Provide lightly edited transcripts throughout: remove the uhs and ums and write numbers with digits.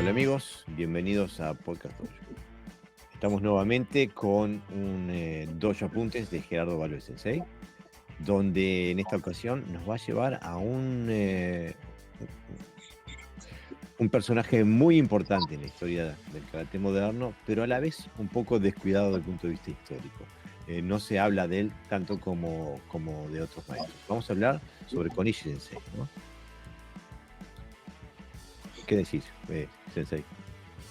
Hola amigos, bienvenidos a Podcast Dojo. Estamos nuevamente con dos apuntes de Gerardo Valverde Sensei, donde en esta ocasión nos va a llevar a un personaje muy importante en la historia del karate moderno, pero a la vez un poco descuidado desde el punto de vista histórico. No se habla de él tanto como de otros maestros. Vamos a hablar sobre Konishi Sensei, ¿no? ¿Qué decís, Sensei?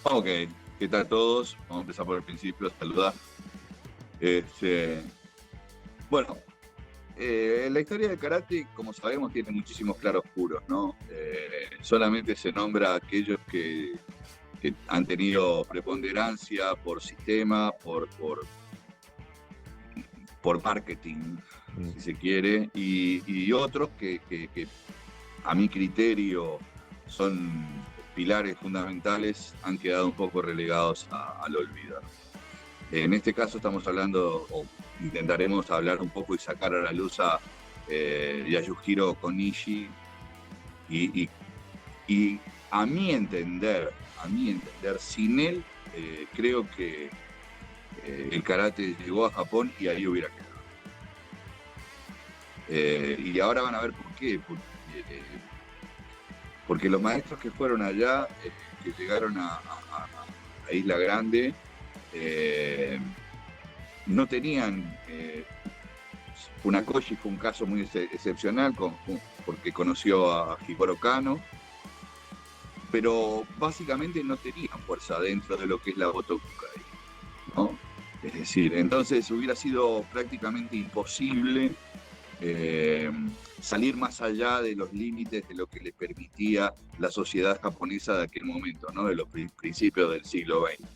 Ok, ¿qué tal todos? Vamos a empezar por el principio, saludar. Bueno, la historia del karate, como sabemos, tiene muchísimos claroscuros, ¿no? Solamente se nombra a aquellos que han tenido preponderancia por sistema, por marketing, si se quiere, y otros que a mi criterio son pilares fundamentales, han quedado un poco relegados al olvido. En este caso estamos hablando, o intentaremos hablar un poco y sacar a la luz a Yasuhiro Konishi, y a mi entender, sin él, creo que el karate llegó a Japón y ahí hubiera quedado. Y ahora van a ver por qué. Porque los maestros que fueron allá, que llegaron a Isla Grande, no tenían... Funakoshi fue un caso muy excepcional porque conoció a Jigoro Kano, pero básicamente no tenían fuerza dentro de lo que es la Gotokukai, ¿no? Es decir, entonces hubiera sido prácticamente imposible salir más allá de los límites de lo que le permitía la sociedad japonesa de aquel momento, ¿no? De los principios del siglo XX.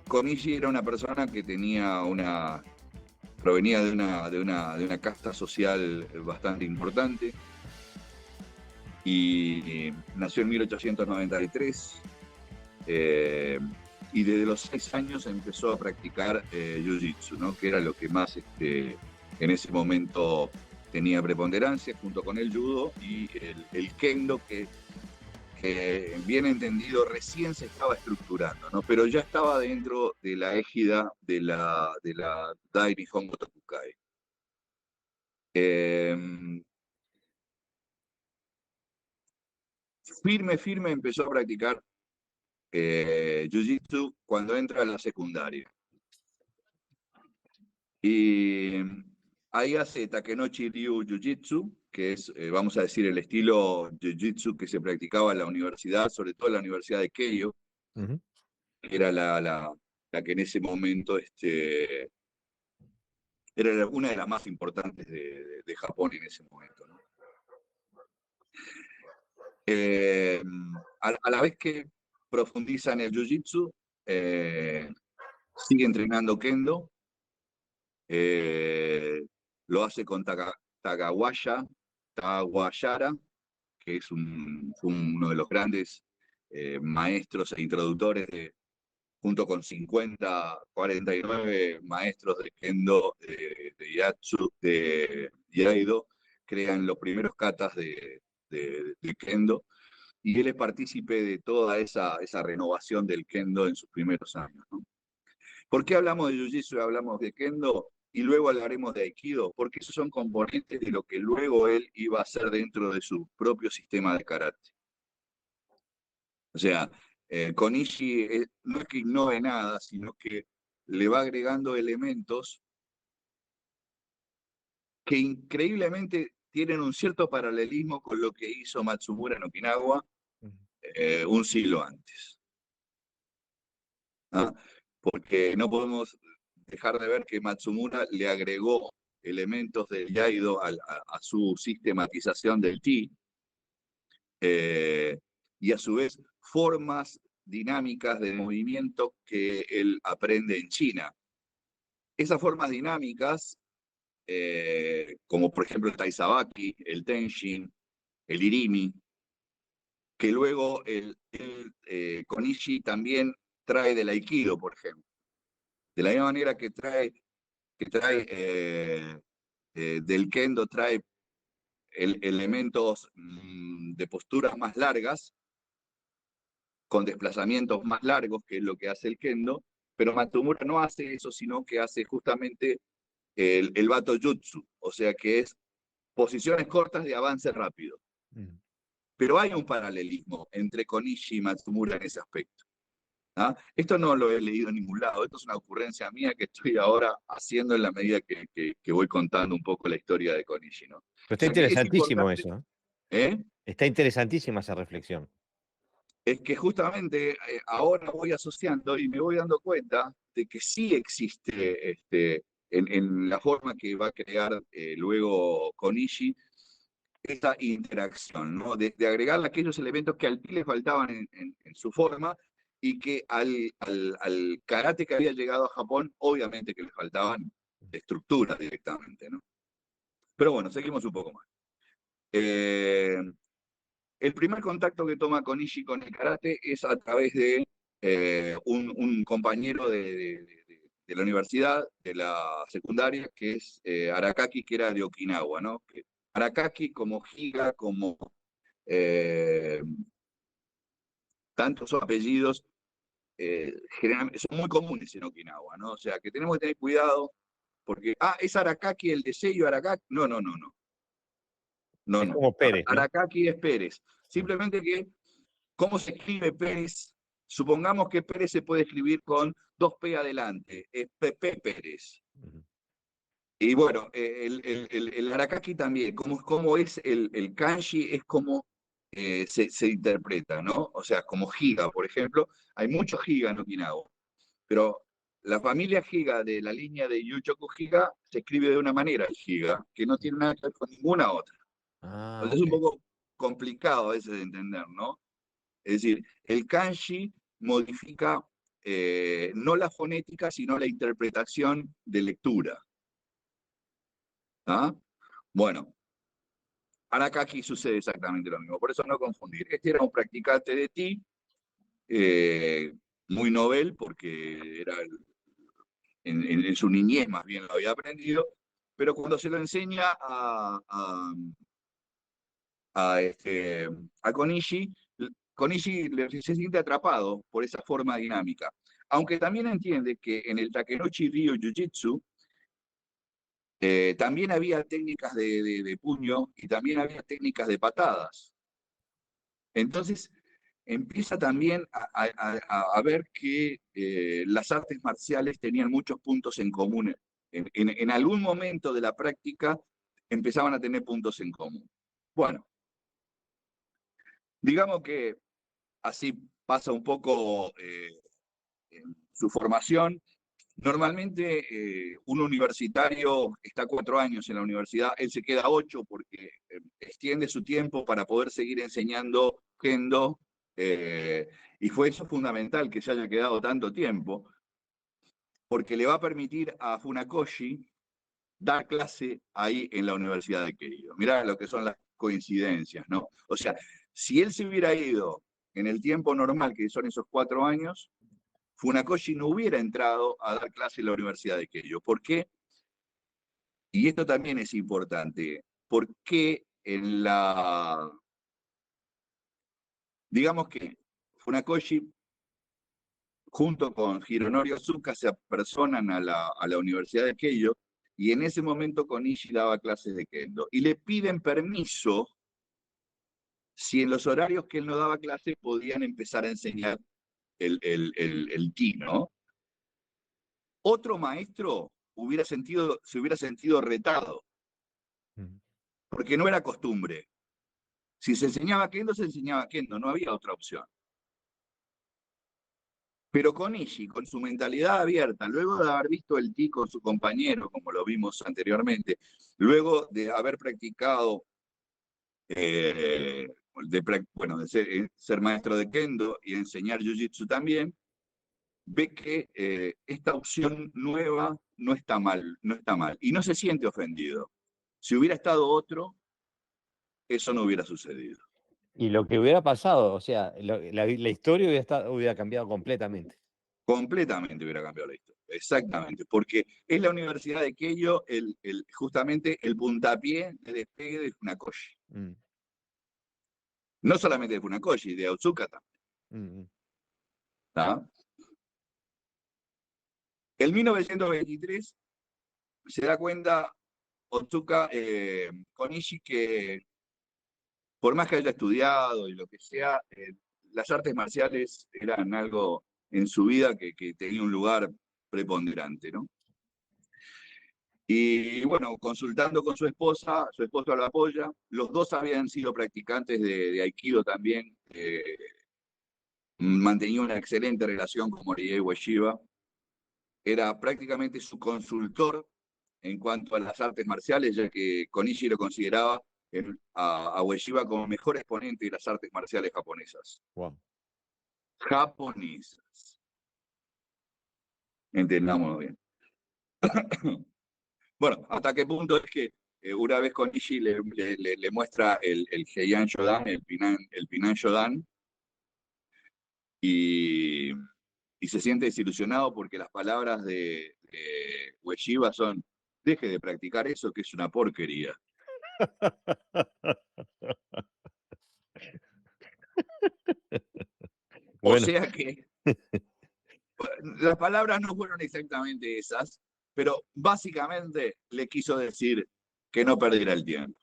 Konishi era una persona que provenía de una casta social bastante importante y nació en 1893. Y desde los 6 años empezó a practicar Jiu-Jitsu, ¿no? Que era lo que más en ese momento tenía preponderancia, junto con el judo y el kendo, que bien entendido recién se estaba estructurando, ¿no? Pero ya estaba dentro de la égida de la Dai Nihon Gotokukai. Firme empezó a practicar Jiu-Jitsu cuando entra a la secundaria. Y ahí hace Takenouchi Ryu Jiu-Jitsu, que es, vamos a decir, el estilo Jiu-Jitsu que se practicaba en la universidad, sobre todo en la Universidad de Keio, que era la que en ese momento era una de las más importantes de Japón en ese momento, ¿no? A la vez que profundiza en el Jiu-Jitsu, sigue entrenando Kendo. Lo hace con Tagawashara, que es uno de los grandes maestros e introductores, junto con 49 maestros de Kendo, de Iaido, crean los primeros katas de Kendo, y él es partícipe de toda esa renovación del Kendo en sus primeros años, ¿no? ¿Por qué hablamos de Jiu-Jitsu y hablamos de Kendo? Y luego hablaremos de Aikido, porque esos son componentes de lo que luego él iba a hacer dentro de su propio sistema de karate. O sea, Konishi no es que ignore nada, sino que le va agregando elementos que increíblemente tienen un cierto paralelismo con lo que hizo Matsumura en Okinawa un siglo antes, ¿no? Porque no podemos dejar de ver que Matsumura le agregó elementos del Iaido a su sistematización del Ti, y a su vez formas dinámicas de movimiento que él aprende en China. Esas formas dinámicas, como por ejemplo el Taizabaki, el Tenshin, el Irimi, que luego Konishi también trae del Aikido, por ejemplo. De la misma manera que trae del Kendo, trae elementos de posturas más largas, con desplazamientos más largos, que es lo que hace el kendo, pero Matsumura no hace eso, sino que hace justamente el Bato Jutsu, o sea que es posiciones cortas de avance rápido. Mm. Pero hay un paralelismo entre Konishi y Matsumura en ese aspecto. ¿Ah? Esto no lo he leído en ningún lado, esto es una ocurrencia mía que estoy ahora haciendo en la medida que voy contando un poco la historia de Konishi, ¿no? O Pero está sea que es interesantísimo importante, eso, ¿eh? ¿eh? Está interesantísima esa reflexión. Es que justamente ahora voy asociando y me voy dando cuenta de que sí existe en la forma que va a crear luego Konishi esta interacción, ¿no? De agregarle aquellos elementos que al pi le faltaban en su forma y que al karate que había llegado a Japón, obviamente que le faltaban estructuras directamente, ¿no? Pero bueno, seguimos un poco más. Eh, el primer contacto que toma Konishi con el karate es a través de un compañero de la universidad, de la secundaria, que es Arakaki, que era de Okinawa, ¿no? Arakaki como Higa, como eh, tantos apellidos, generalmente son muy comunes en Okinawa, ¿no? O sea, que tenemos que tener cuidado porque, es Arakaki el de sello Arakaki. No, no, no, no. No, Es no. como Pérez, ¿no? Arakaki es Pérez. Mm. Simplemente que, ¿cómo se escribe Pérez? Supongamos que Pérez se puede escribir con 2P adelante, es PP Pérez. Ujú. Y bueno, el Arakaki también, como es el kanji, es como se interpreta, ¿no? O sea, como Higa, por ejemplo, hay muchos Higa en Okinawa, pero la familia Higa de la línea de Yuchoku Higa se escribe de una manera, el Higa, que no tiene nada que ver con ninguna otra. Ah, Entonces es ok. un poco complicado a veces de entender, ¿no? Es decir, el kanji modifica no la fonética, sino la interpretación de lectura. ¿Ah? Bueno, Arakaki sucede exactamente lo mismo, por eso no confundir. Este era un practicante de ti, eh, muy novel, porque era en su niñez más bien lo había aprendido, pero cuando se lo enseña a a Konishi, Konishi se siente atrapado por esa forma dinámica. Aunque también entiende que en el Takenouchi Ryo Jiu-Jitsu también había técnicas de puño y también había técnicas de patadas. Entonces empieza también a ver que las artes marciales tenían muchos puntos en común. En algún momento de la práctica empezaban a tener puntos en común. Bueno, digamos que así pasa un poco en su formación. Normalmente un universitario está 4 años en la universidad, él se queda 8 porque extiende su tiempo para poder seguir enseñando Kendo, eh, y fue eso fundamental que se haya quedado tanto tiempo, porque le va a permitir a Funakoshi dar clase ahí en la Universidad de Keio. Mirá lo que son las coincidencias, ¿no? O sea, si él se hubiera ido en el tiempo normal, que son esos 4 años, Funakoshi no hubiera entrado a dar clase en la Universidad de Keio. ¿Por qué? Y esto también es importante. ¿Por qué digamos que Funakoshi junto con Hironori Ozuka se apersonan a la Universidad de Keio y en ese momento Konishi daba clases de Kendo y le piden permiso si en los horarios que él no daba clase podían empezar a enseñar el ki, ¿no? Otro maestro se hubiera sentido retado, Mm. porque no era costumbre. Si se enseñaba Kendo, se enseñaba Kendo, no había otra opción. Pero Konishi, con su mentalidad abierta, luego de haber visto el ti con su compañero, como lo vimos anteriormente, luego de haber practicado, de ser maestro de Kendo y enseñar Jiu-Jitsu también, ve que esta opción nueva no está mal, no está mal, y no se siente ofendido. Si hubiera estado otro, eso no hubiera sucedido. Y lo que hubiera pasado, o sea, la historia hubiera cambiado completamente. Completamente hubiera cambiado la historia, exactamente, porque es la Universidad de Keio justamente el puntapié de despegue de Funakoshi. Mm, No solamente de Funakoshi, de Otsuka también. mm, ¿Tá? En 1923 se da cuenta Otsuka Konishi que por más que haya estudiado y lo que sea, las artes marciales eran algo en su vida que tenía un lugar preponderante, ¿no? Y bueno, consultando con su esposa lo apoya, los dos habían sido practicantes de Aikido también, mantenía una excelente relación con Morihei Ueshiba, era prácticamente su consultor en cuanto a las artes marciales, ya que Konishi lo consideraba a Ueshiba como mejor exponente de las artes marciales japonesas. wow. Japonesas, entendamos bien. Bueno, ¿hasta qué punto es que una vez Konishi le muestra el Heian Shodan, el Pinan Shodan, y, y se siente desilusionado porque las palabras de Ueshiba son: deje de practicar eso, que es una porquería. O Bueno, sea que las palabras no fueron exactamente esas, pero básicamente le quiso decir que no perdiera el tiempo.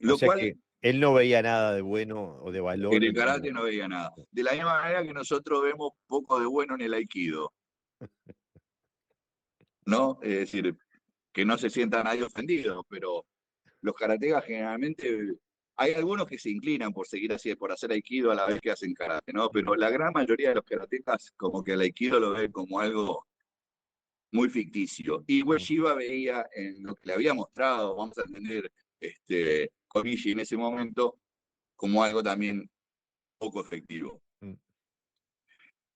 o Lo sea cual que él no veía nada de bueno o de en valor el en karate no veía nada. De la misma manera que nosotros vemos poco de bueno en el aikido, ¿no? Es decir, que no se sienta nadie ofendido, pero los karatekas generalmente, hay algunos que se inclinan por seguir así, por hacer aikido a la vez que hacen karate, ¿no? Pero la gran mayoría de los karatekas como que el aikido lo ven como algo muy ficticio. Y Ueshiba veía en lo que le había mostrado, vamos a entender, Konishi en ese momento, como algo también poco efectivo. Mm,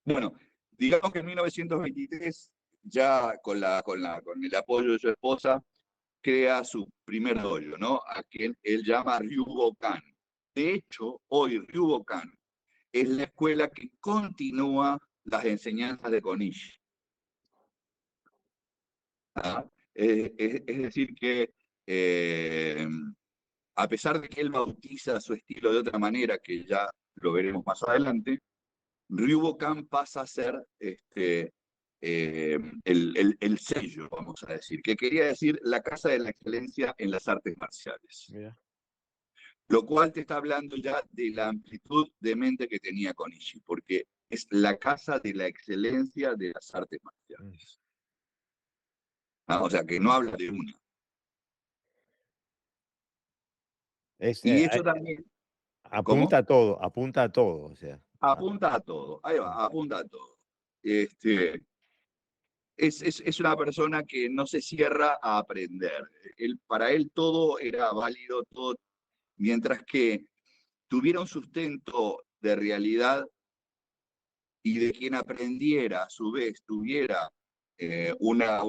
Bueno, digamos que en 1923, ya con el apoyo de su esposa, crea su primer dojo, ¿no? A quien él llama Ryugokan. De hecho, hoy Ryugokan es la escuela que continúa las enseñanzas de Konishi. ¿Ah? Es decir, que eh, a pesar de que él bautiza su estilo de otra manera, que ya lo veremos más adelante, Ryugokan pasa a ser el sello, vamos a decir, que quería decir la casa de la excelencia en las artes marciales. mira. Lo cual te está hablando ya de la amplitud de mente que tenía Konishi, porque es la casa de la excelencia de las artes Mm. marciales. ¿Ah? O sea, que no habla de una. Es, Y eso también, apunta ¿cómo? a todo, apunta a todo, o sea. Apunta a todo, ahí Mm, va, apunta a todo. Este, es una persona que no se cierra a aprender. Para él todo era válido, todo, mientras que tuviera un sustento de realidad y de quien aprendiera a su vez tuviera una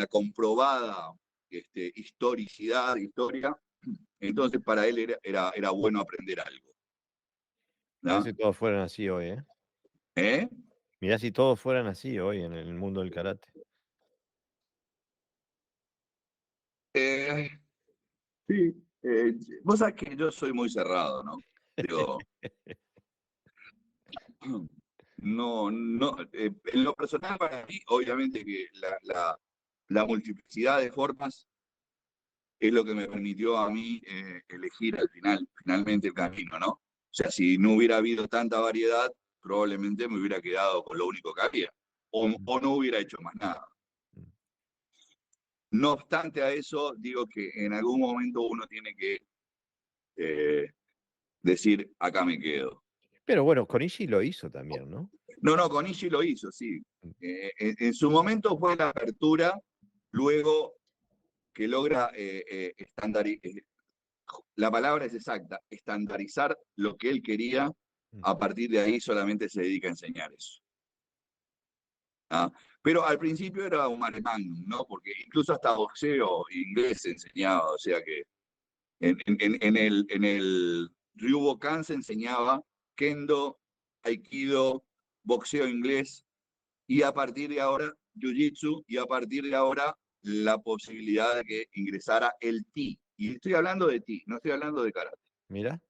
comprobada historicidad, historia, entonces para él era bueno aprender algo. mirá ¿No? si todos fueran así hoy, ¿eh? ¿Eh? Mirá si todos fueran así hoy en el mundo del karate. Eh, sí, vos sabés que yo soy muy cerrado, ¿no? Digo, no, no, en lo personal para mí, obviamente que la multiplicidad de formas es lo que me permitió a mí elegir finalmente el camino, ¿no? O sea, si no hubiera habido tanta variedad, probablemente me hubiera quedado con lo único que había, Mm, o no hubiera hecho más nada. mm. No obstante a eso, digo que en algún momento uno tiene que eh, decir, acá me quedo. Pero bueno, Konishi lo hizo también, ¿no? No, no, Konishi lo hizo, sí. Mm, En su momento fue la apertura, luego que logra la palabra es exacta, estandarizar lo que él quería, mm, a partir de ahí solamente se dedica a enseñar eso. ¿Ah? Pero al principio era un mare magnum, ¿no? Porque incluso hasta boxeo inglés se enseñaba, o sea que en el Ryugokan se enseñaba kendo, aikido, boxeo inglés, y a partir de ahora Jiu-Jitsu, y a partir de ahora la posibilidad de que ingresara el Ti. Y estoy hablando de Ti, no estoy hablando de karate. Mira.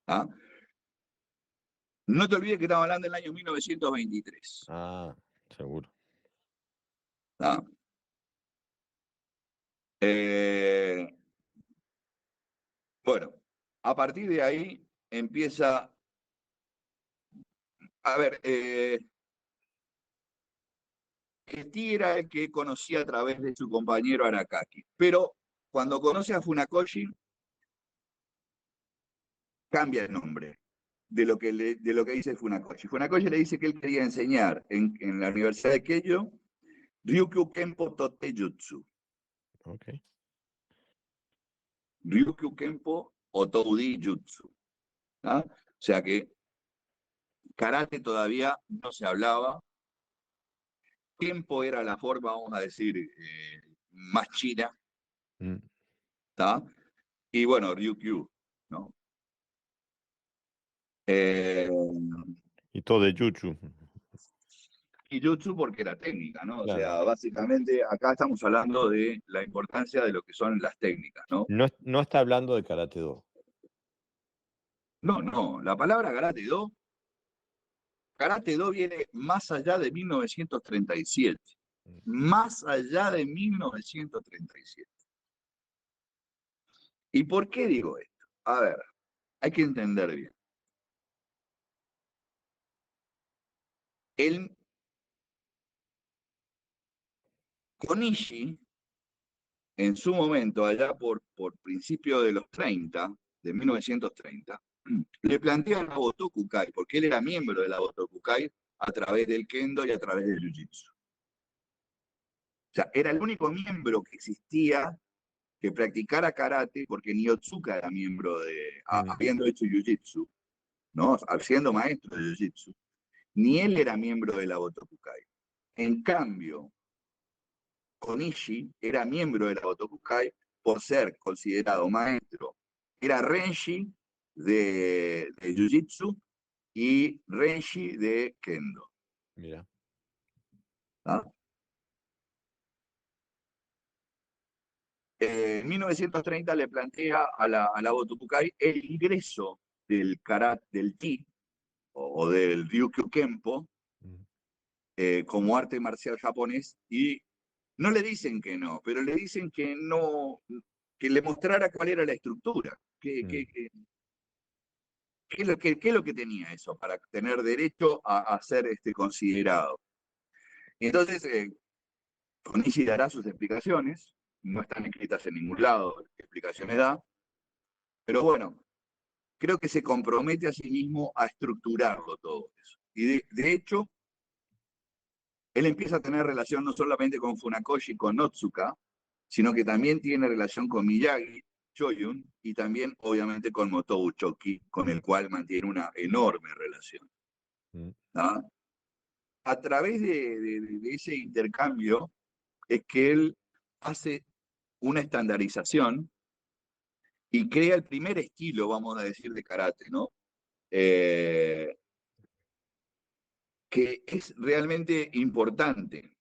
¿Ah? No te olvides que estamos hablando del año 1923. Ah, seguro. ¿Ah? Bueno, a partir de ahí empieza, a ver, el Ti era el que conocía a través de su compañero Arakaki, pero cuando conoce a Funakoshi, cambia el nombre de lo que dice Funakoshi. Funakoshi le dice que él quería enseñar en la Universidad de Keio Ryukyu Kenpo Totejutsu. Ok. Ryukyu Kenpo o Toudi Jutsu. ¿Ah? O sea que karate todavía no se hablaba. Kenpo era la forma, vamos a decir, más china. Mm. ¿Tá? Y bueno, Ryukyu, ¿no? Eh, Y todo de Yuchu. y Jutsu porque era técnica, ¿no? O Claro. sea, básicamente acá estamos hablando de la importancia de lo que son las técnicas, ¿no? No está hablando de Karate Do. No, no, la palabra Karate Do viene más allá de 1937. Más allá de 1937. ¿Y por qué digo esto? A ver, hay que entender bien. El Konishi, en su momento, allá por principio de los 30, de 1930, le plantea a Botokukai, porque él era miembro de la Botokukai a través del Kendo y a través del Jiu-Jitsu. O sea, era el único miembro que existía que practicara karate, porque ni Otsuka era miembro habiendo hecho Jiu-Jitsu, ¿no? Siendo maestro de Jiu-Jitsu, ni él era miembro de la Botokukai. En cambio, Konishi era miembro de la Botokukai por ser considerado maestro. Era Renshi de Jiu-Jitsu y Renshi de Kendo. Mira. ¿Ah? En 1930 le plantea a la Botokukai el ingreso del karate, del Ti o del Ryukyu Kenpo como arte marcial japonés, y no le dicen que no, pero le dicen que no, que le mostrara cuál era la estructura, qué es lo que tenía eso para tener derecho a ser considerado. Y entonces, Konishi dará sus explicaciones, no están escritas en ningún lado, qué explicaciones da, pero bueno, creo que se compromete a sí mismo a estructurarlo todo eso. Y de hecho, él empieza a tener relación no solamente con Funakoshi, con Otsuka, sino que también tiene relación con Miyagi, Choyun, y también obviamente con Motobu Choki, con el cual mantiene una enorme relación. ¿No? A través de ese intercambio es que él hace una estandarización y crea el primer estilo, vamos a decir, de karate, ¿no? Que es realmente importante,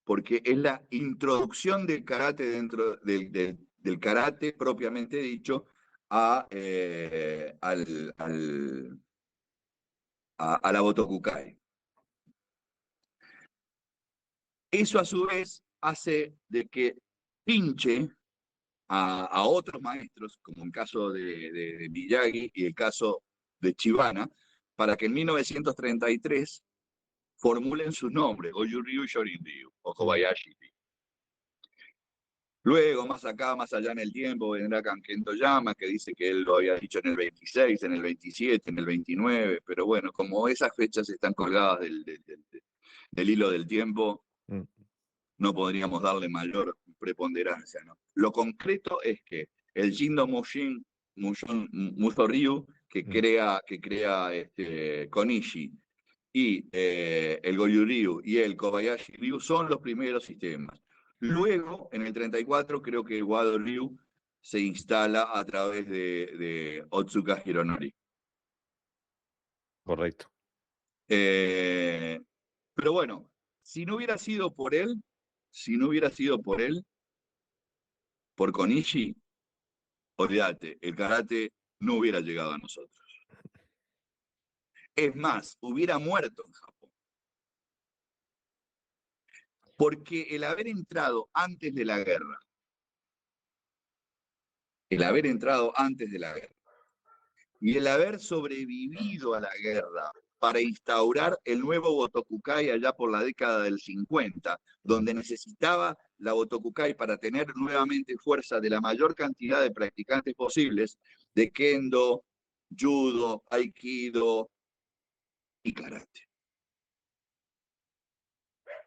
porque es la introducción del karate dentro del karate propiamente dicho a la Botokukai. Eso a su vez hace de que pinche a otros maestros, como el caso de Miyagi y el caso de Chibana, para que en 1933 formulen sus nombres, Goju Ryu y Shorin Ryu, o Kobayashi Ryu. Luego, más acá, más allá en el tiempo, vendrá Kanken Toyama, que dice que él lo había dicho en el 26, en el 27, en el 29, pero bueno, como esas fechas están colgadas del hilo del tiempo, no podríamos darle mayor preponderancia, ¿no? Lo concreto es que el Jindo Muso Ryu, que crea Konishi, y el Goju Ryu y el Kobayashi Ryu son los primeros sistemas. Luego, en el 34, creo que el Wado Ryu se instala a través de Otsuka Hironori. Correcto. Pero Pero bueno, si no hubiera sido por él, si no hubiera sido por él, por Konishi, olvídate, el karate no hubiera llegado a nosotros. Es más, hubiera muerto en Japón. Porque el haber entrado antes de la guerra, el haber entrado antes de la guerra y el haber sobrevivido a la guerra para instaurar el nuevo Botokukai allá por la década del 50, donde necesitaba la Botokukai para tener nuevamente fuerza de la mayor cantidad de practicantes posibles de Kendo, Judo, Aikido y Karate.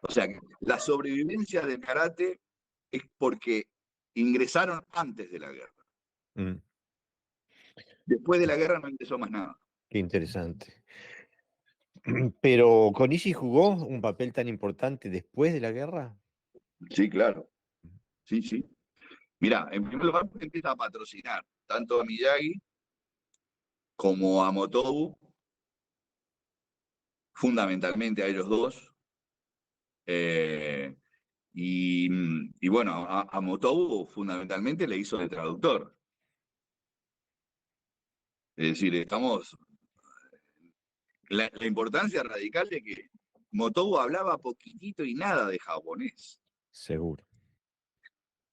O sea, que la sobrevivencia del Karate es porque ingresaron antes de la guerra. Mm, Después de la guerra no ingresó más nada. qué interesante. Pero Konishi jugó un papel tan importante después de la guerra. Sí, claro. Sí, sí. Mirá, en primer lugar empieza a patrocinar tanto a Miyagi como a Motobu, fundamentalmente a ellos dos. Eh, y bueno, a Motobu fundamentalmente le hizo de traductor. Es decir, la importancia radical de que Motobu hablaba poquitito y nada de japonés. Seguro.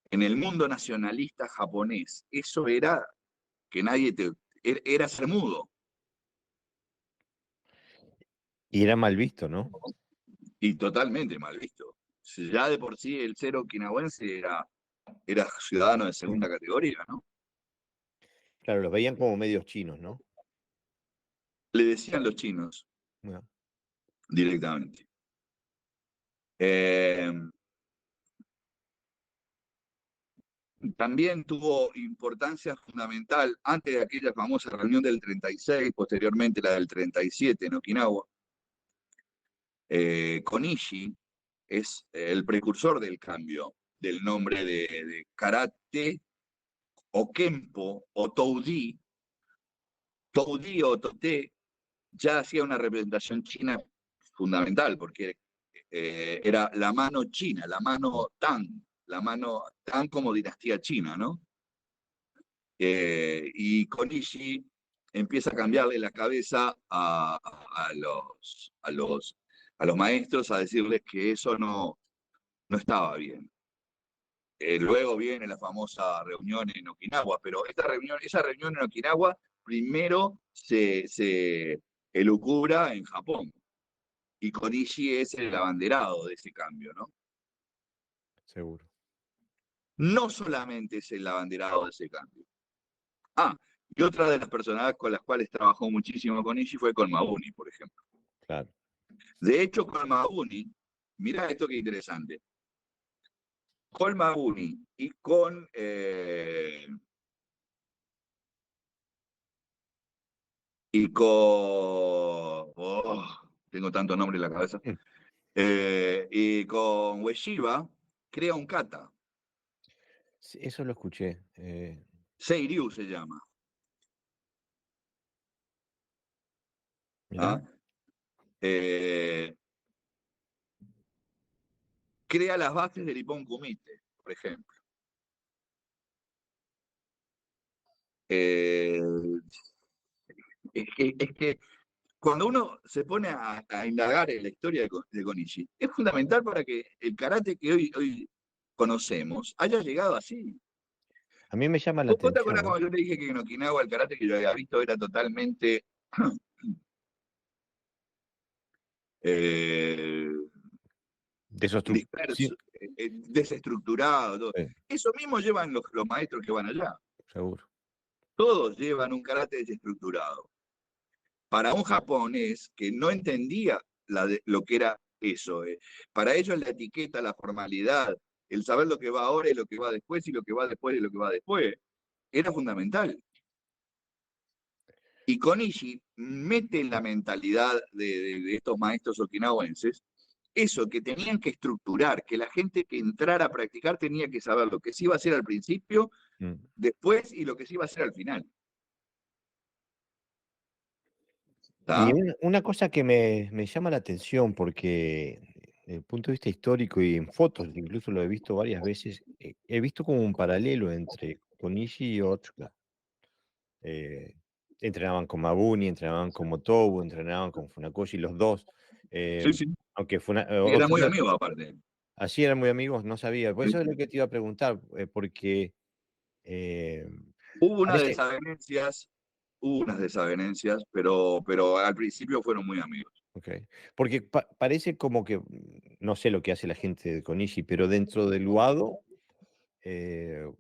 En el mundo nacionalista japonés, eso era que era ser mudo. Y era mal visto, ¿no? Y totalmente mal visto. Si ya de por sí el ser okinawense era ciudadano de segunda categoría, ¿no? Claro, los veían como medios chinos, ¿no? Le decían los chinos Bueno, directamente. Eh, También tuvo importancia fundamental antes de aquella famosa reunión del 36, posteriormente la del 37 en Okinawa. Konishi es el precursor del cambio del nombre de karate o Kempo o Toudi. Toudi o Tote ya hacía una representación china fundamental, porque era la mano china, la mano Tang como dinastía china, ¿no? Y Konishi empieza a cambiarle la cabeza a los maestros, a decirles que eso no estaba bien. Luego viene la famosa reunión en Okinawa, pero esa reunión en Okinawa primero se elucubra en Japón. Y Konishi es el abanderado de ese cambio, ¿no? seguro. No solamente es el abanderado de ese cambio. Ah, y otra de las personas con las cuales trabajó muchísimo Konishi fue con Mabuni, por ejemplo. Claro. De hecho, con Mabuni, mirá esto que interesante. Con Mabuni y con tengo tanto nombre en la cabeza. Mm, Y con Ueshiba crea un kata. sí, eso lo escuché. Seiryu se llama. Mirá, ¿Ah? Eh, Crea las bases del Ippon Kumite, por ejemplo. Eh, es que cuando uno se pone a indagar en la historia de Konishi, es fundamental para que el karate que hoy conocemos haya llegado así. a mí me llama la ¿Vos te acordás atención, ¿no? cuando yo te dije que en Okinawa el karate que yo había visto era totalmente eh, Sí, disperso, desestructurado? Todo? sí, Eso mismo llevan los maestros que van allá. seguro. Todos llevan un karate desestructurado. Para un japonés que no entendía lo que era eso, para ellos la etiqueta, la formalidad, el saber lo que va ahora y lo que va después y lo que va después y lo que va después, era fundamental. Y Konishi mete en la mentalidad de estos maestros okinawenses eso, que tenían que estructurar, que la gente que entrara a practicar tenía que saber lo que se iba a hacer al principio, Mm. después y lo que se iba a hacer al final. Y ¿tá? una cosa que me llama la atención, porque desde el punto de vista histórico y en fotos, incluso lo he visto varias veces, he visto como un paralelo entre Konishi y Otsuka. Eh, Entrenaban con Mabuni, entrenaban con Motobu, entrenaban con Funakoshi, los dos. Sí, Eh, sí. Aunque Y eran muy Otsuka, amigos aparte. así eran muy amigos, no sabía. Por Sí, eso es lo sí. que te iba a preguntar, porque eh, Hubo unas parece, desavenencias, hubo unas desavenencias, pero al principio fueron muy amigos. ok, porque parece como que, no sé lo que hace la gente de Konishi, pero dentro del Wado, eh,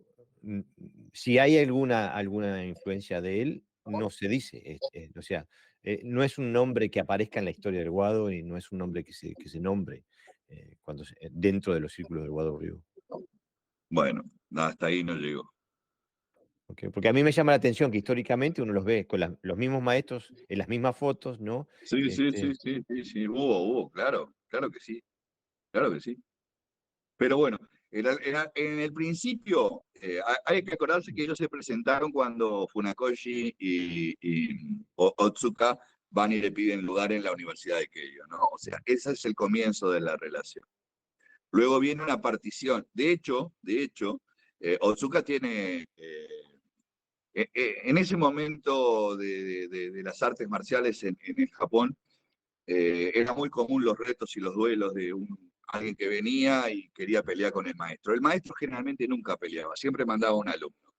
n- si hay alguna influencia de él, no se dice. O sea, no es un nombre que aparezca en la historia del Wado y no es un nombre que se nombre dentro de los círculos del Wado Ryu. Bueno, hasta ahí no llegó. Ok, porque a mí me llama la atención que históricamente uno los ve con los mismos maestros en las mismas fotos, ¿no? Sí, sí, sí, Este, sí, sí, sí. Hubo, claro, claro que sí, claro que sí. Pero bueno, en el principio, hay que acordarse que ellos se presentaron cuando Funakoshi y Otsuka van y le piden lugar en la Universidad de Keio, ¿no? O sea, ese es el comienzo de la relación. Luego viene una partición. De hecho, Otsuka tiene, en ese momento de las artes marciales en el Japón, era muy común los retos y los duelos de alguien que venía y quería pelear con el maestro. El maestro generalmente nunca peleaba, siempre mandaba a un alumno.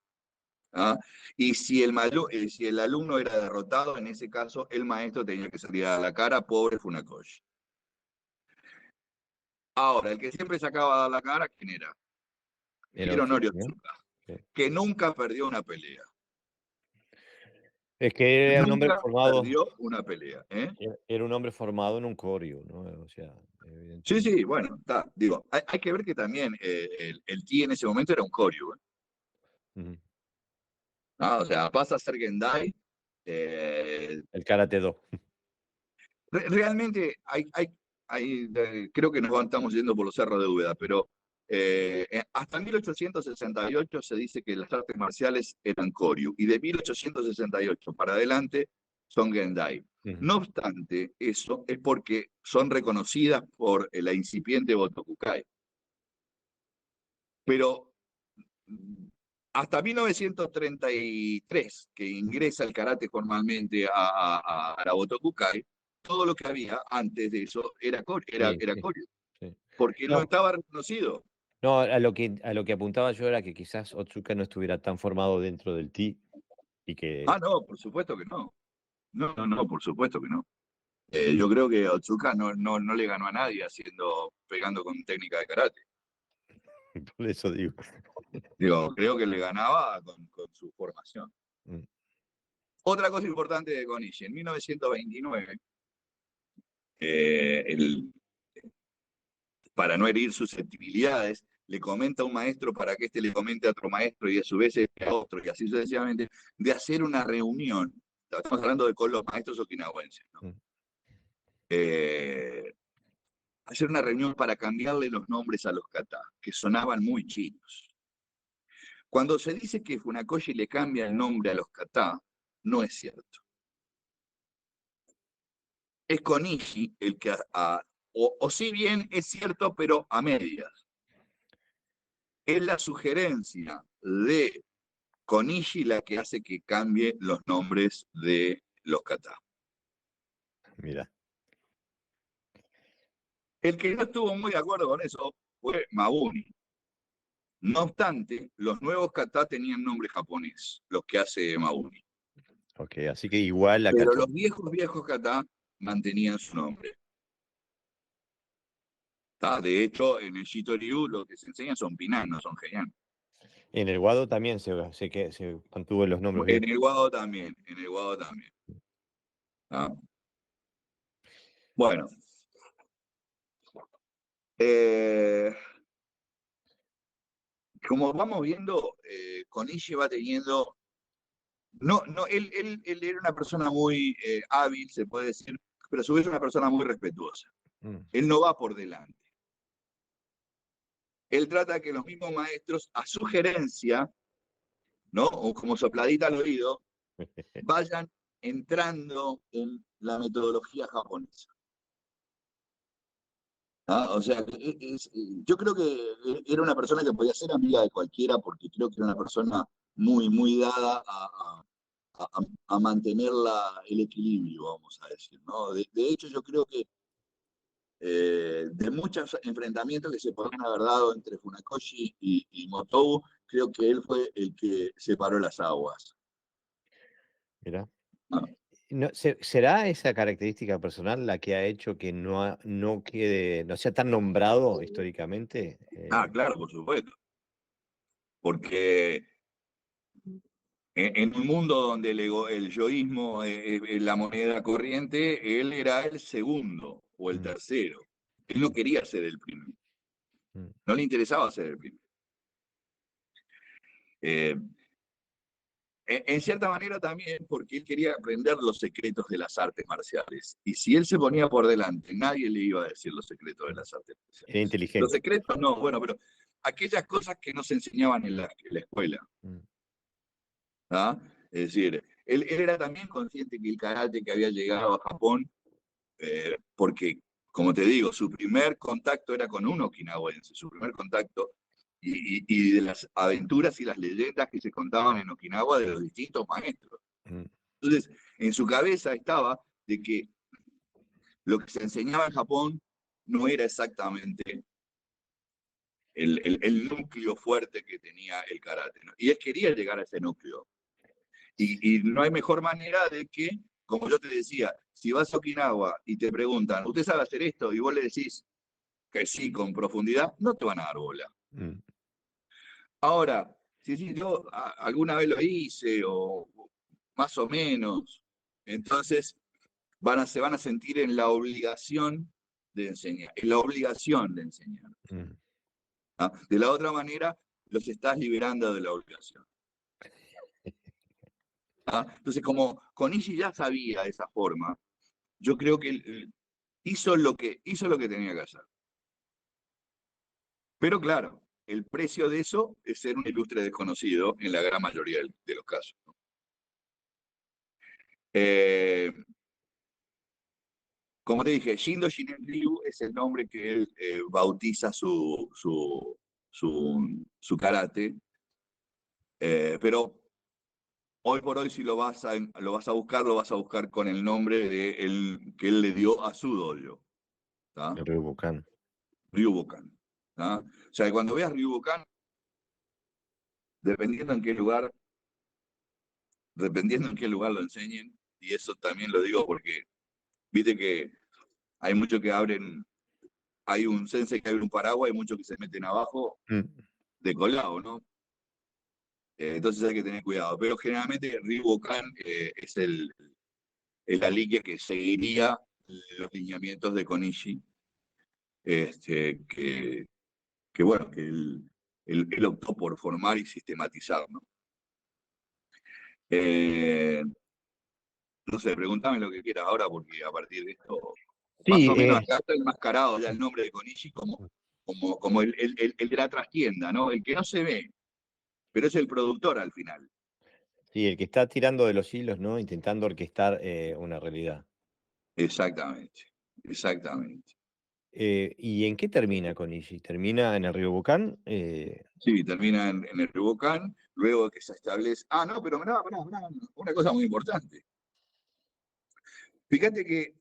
¿Ah? Y si el alumno era derrotado, en ese caso el maestro tenía que salir a la cara, pobre Funakoshi. Ahora, el que siempre sacaba a dar la cara, ¿quién era? era Hironori Otsuka, ¿no? Otsuka, Sí. que nunca perdió una pelea. Es que era un hombre Nunca formado, perdió una pelea. ¿Eh? era un hombre formado en un Koryu, ¿no? O sea, Sí, evidentemente. sí, bueno, está. Digo, hay que ver que también el Ki en ese momento era un Koryu. ¿Eh? Ujú. O sea, pasa a ser Gendai. eh, El Karate Do. Realmente creo que estamos yendo por los cerros de Úbeda, pero hasta 1868 se dice que las artes marciales eran Koryu, y de 1868 para adelante son Gendai. Ujú. No obstante, eso es porque son reconocidas por la incipiente Botokukai. Pero hasta 1933, que ingresa el karate formalmente a la Botokukai, todo lo que había antes de eso Sí, era sí, Koryu, sí. porque no No, estaba reconocido. no, a lo que apuntaba yo era que quizás Otsuka no estuviera tan formado dentro del Ti y que Ah, no, por supuesto que no. No, no, no, por supuesto que no. Yo creo que Otsuka no le ganó a nadie pegando con técnica de karate. por eso digo. Digo, creo que le ganaba con su formación. Mm. Otra cosa importante de Konishi, en 1929, eh, el, para no herir susceptibilidades, le comenta a un maestro para que éste le comente a otro maestro y a su vez a otro, y así sucesivamente, de hacer una reunión. Estamos hablando de con los maestros okinawenses, ¿no? Mm. Eh, Hacer una reunión para cambiarle los nombres a los kata, que sonaban muy chinos. Cuando se dice que Funakoshi le cambia el nombre a los kata, no es cierto. Es Konishi el que, o si bien es cierto, pero a medias. Es la sugerencia de Konishi la que hace que cambie los nombres de los kata. Mira, El que no estuvo muy de acuerdo con eso fue Mabuni. No obstante, los nuevos kata tenían nombre japonés, los que hace Mabuni. ok, así que igual acá Pero los viejos kata mantenían su nombre. ¿Tá? De hecho, en el Shitoryu lo que se enseña son Pinan, no son Heian. en el Wado también se mantuvo los nombres En viejos. el Wado también, en el Wado también. ¿Tá? Bueno, eh, como vamos viendo, Konishi va teniendo. No, no, él era una persona muy hábil, se puede decir, pero a su vez una persona muy respetuosa. Mm. Él no va por delante. Él trata que los mismos maestros, a sugerencia, ¿no? O como sopladita al oído, vayan entrando en la metodología japonesa. ¿Ah? O sea, yo creo que era una persona que podía ser amiga de cualquiera porque creo que era una persona muy, muy dada a mantener el equilibrio, vamos a decir, ¿no? De hecho, yo creo que de muchos enfrentamientos que se podrían haber dado entre Funakoshi y Motobu, creo que él fue el que separó las aguas. Mira. ¿No? No, ¿será esa característica personal la que ha hecho que no quede, no sea tan nombrado históricamente? Claro, por supuesto. Porque en un mundo donde el yoísmo es la moneda corriente, él era el segundo o el Mm, tercero. Él no quería ser el primero. mm, No le interesaba ser el primero. Eh, en cierta manera también porque él quería aprender los secretos de las artes marciales. Y si él se ponía por delante, nadie le iba a decir los secretos de mm. las artes Era marciales. Los inteligente. secretos no, bueno, pero aquellas cosas que no se enseñaban en la escuela. Mm, ¿Ah? Es decir, él era también consciente que el karate que había llegado a Japón, porque, como te digo, su primer contacto era con un okinawense, su primer contacto, y de las aventuras y las leyendas que se contaban en Okinawa de los distintos maestros. mm, Entonces, en su cabeza estaba de que lo que se enseñaba en Japón no era exactamente el núcleo fuerte que tenía el karate, ¿no? Y él quería llegar a ese núcleo. Y no hay mejor manera de que, como yo te decía, si vas a Okinawa y te preguntan, ¿usted sabe hacer esto? Y vos le decís que sí, con profundidad, no te van a dar bola. mm. Ahora, si yo alguna vez lo hice, o más o menos, entonces se van a sentir en la obligación de enseñar, en la obligación de enseñar. Mm. ¿Ah? De la otra manera, los estás liberando de la obligación. ¿Ah? Entonces, como Konishi ya sabía de esa forma, yo creo que hizo lo que tenía que hacer. Pero claro, el precio de eso es ser un ilustre desconocido en la gran mayoría de los casos. Eh, como te dije, Shindo Shinen Ryu es el nombre que él bautiza su karate, pero hoy por hoy si lo vas a buscar con el nombre que él le dio a su dojo, ¿tá? El Ryobukan. Ryubukan. ¿Tá? O sea, cuando veas Ryubukan, dependiendo en qué lugar, dependiendo en qué lugar lo enseñen, y eso también lo digo porque viste que hay muchos que abren, hay un sensei que abre un paraguas y muchos que se meten abajo Mm. de colado, ¿no? Entonces hay que tener cuidado. Pero generalmente Ryubukan es la línea que seguiría los lineamientos de Konishi, este, que bueno, que él optó por formar y sistematizar, ¿no? Eh, no sé, pregúntame lo que quieras ahora, porque a partir de esto, más Sí, o menos acá está enmascarado ya el nombre de Konishi como el de la trastienda, ¿no? El que no se ve, pero es el productor al final. sí, el que está tirando de los hilos, ¿no? Intentando orquestar una realidad. Exactamente, exactamente. ¿Y en qué termina Konishi? ¿Termina en el Ryobukan? Sí, termina en el Ryobukan, luego que se establece. No, pero mirá, una cosa muy importante. Fíjate que,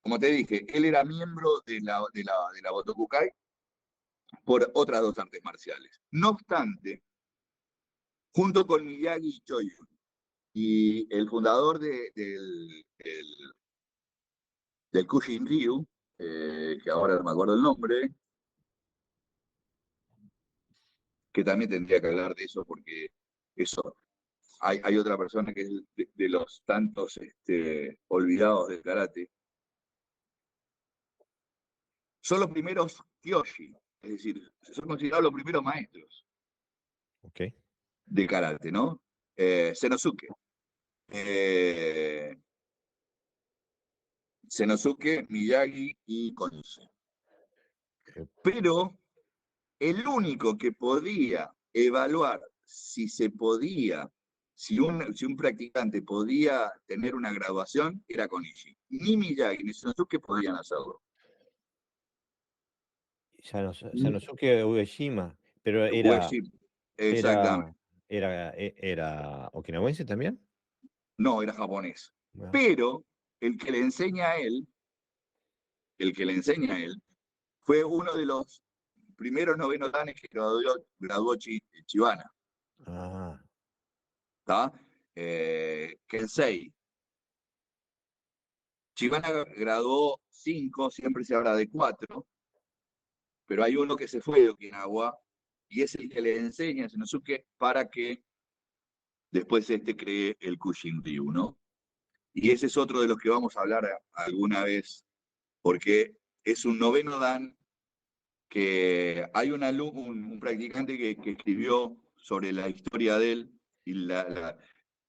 como te dije, él era miembro de la Botokukai por otras dos artes marciales. No obstante, junto con Miyagi y Choyun, y el fundador del Kushin Ryu, que ahora no me acuerdo el nombre, que también tendría que hablar de eso porque eso, hay otra persona que es de los tantos olvidados del karate. Son los primeros Kyoshi, es decir, son considerados los primeros maestros Ok. del karate, ¿no? Senosuke. Eh, Senosuke, Miyagi y Konishi. Eh, Pero el único que podía evaluar si se podía si un practicante podía tener una graduación, era Konishi. Ni Miyagi ni Shinosuke podían hacerlo. Sanosuke Ueshima, pero Ueshi, era, exactamente. era okinawense también. No, era japonés. Ah, Pero el que le enseña a él, el que le enseña a él, fue uno de los primeros novenos danes que graduó Chibana. ah, ¿Está? Kensei. Chibana graduó 5, siempre se habla de 4, pero hay uno que se fue de Okinawa y es el que le enseña a Shinosuke para que después este cree el Kushin Ryu, ¿no? Y ese es otro de los que vamos a hablar alguna vez, porque es un noveno dan que hay un practicante que escribió sobre la historia de él y la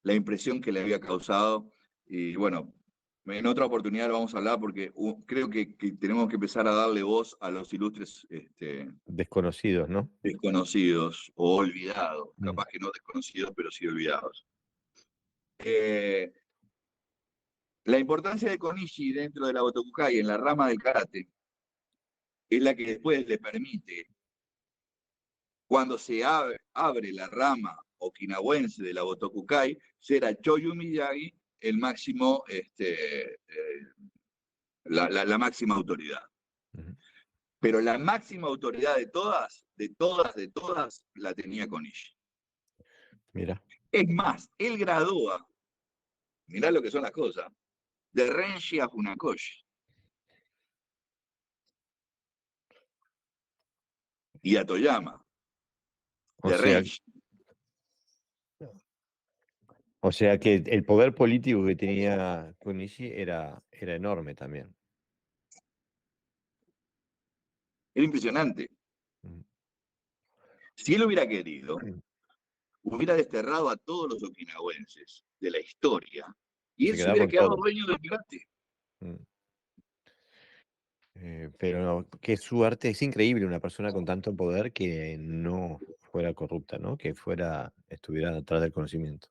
impresión que le había causado. Y bueno, en otra oportunidad lo vamos a hablar porque creo que tenemos que empezar a darle voz a los ilustres desconocidos, ¿no? desconocidos o olvidados, Mm, capaz que no desconocidos, pero sí olvidados. Eh, la importancia de Konishi dentro de la Botokukai en la rama del karate es la que después le permite, cuando se abre la rama okinawense de la Botokukai, ser a Choyu Miyagi el máximo, la máxima autoridad. ujú. Pero la máxima autoridad de todas, la tenía Konishi. Mira, Es más, él gradúa, mirá lo que son las cosas, de Renshi a Funakoshi y a Toyama, o de sea, Renshi. o sea que el poder político que tenía Kunishi era enorme también. Era impresionante. Mm. Si él hubiera querido, hubiera desterrado a todos los okinawenses de la historia Y y se él se quedaba hubiera con quedado todo. dueño del karate. Mm. Pero no, qué suerte, es increíble una persona con tanto poder que no fuera corrupta, ¿no? Que estuviera detrás del conocimiento.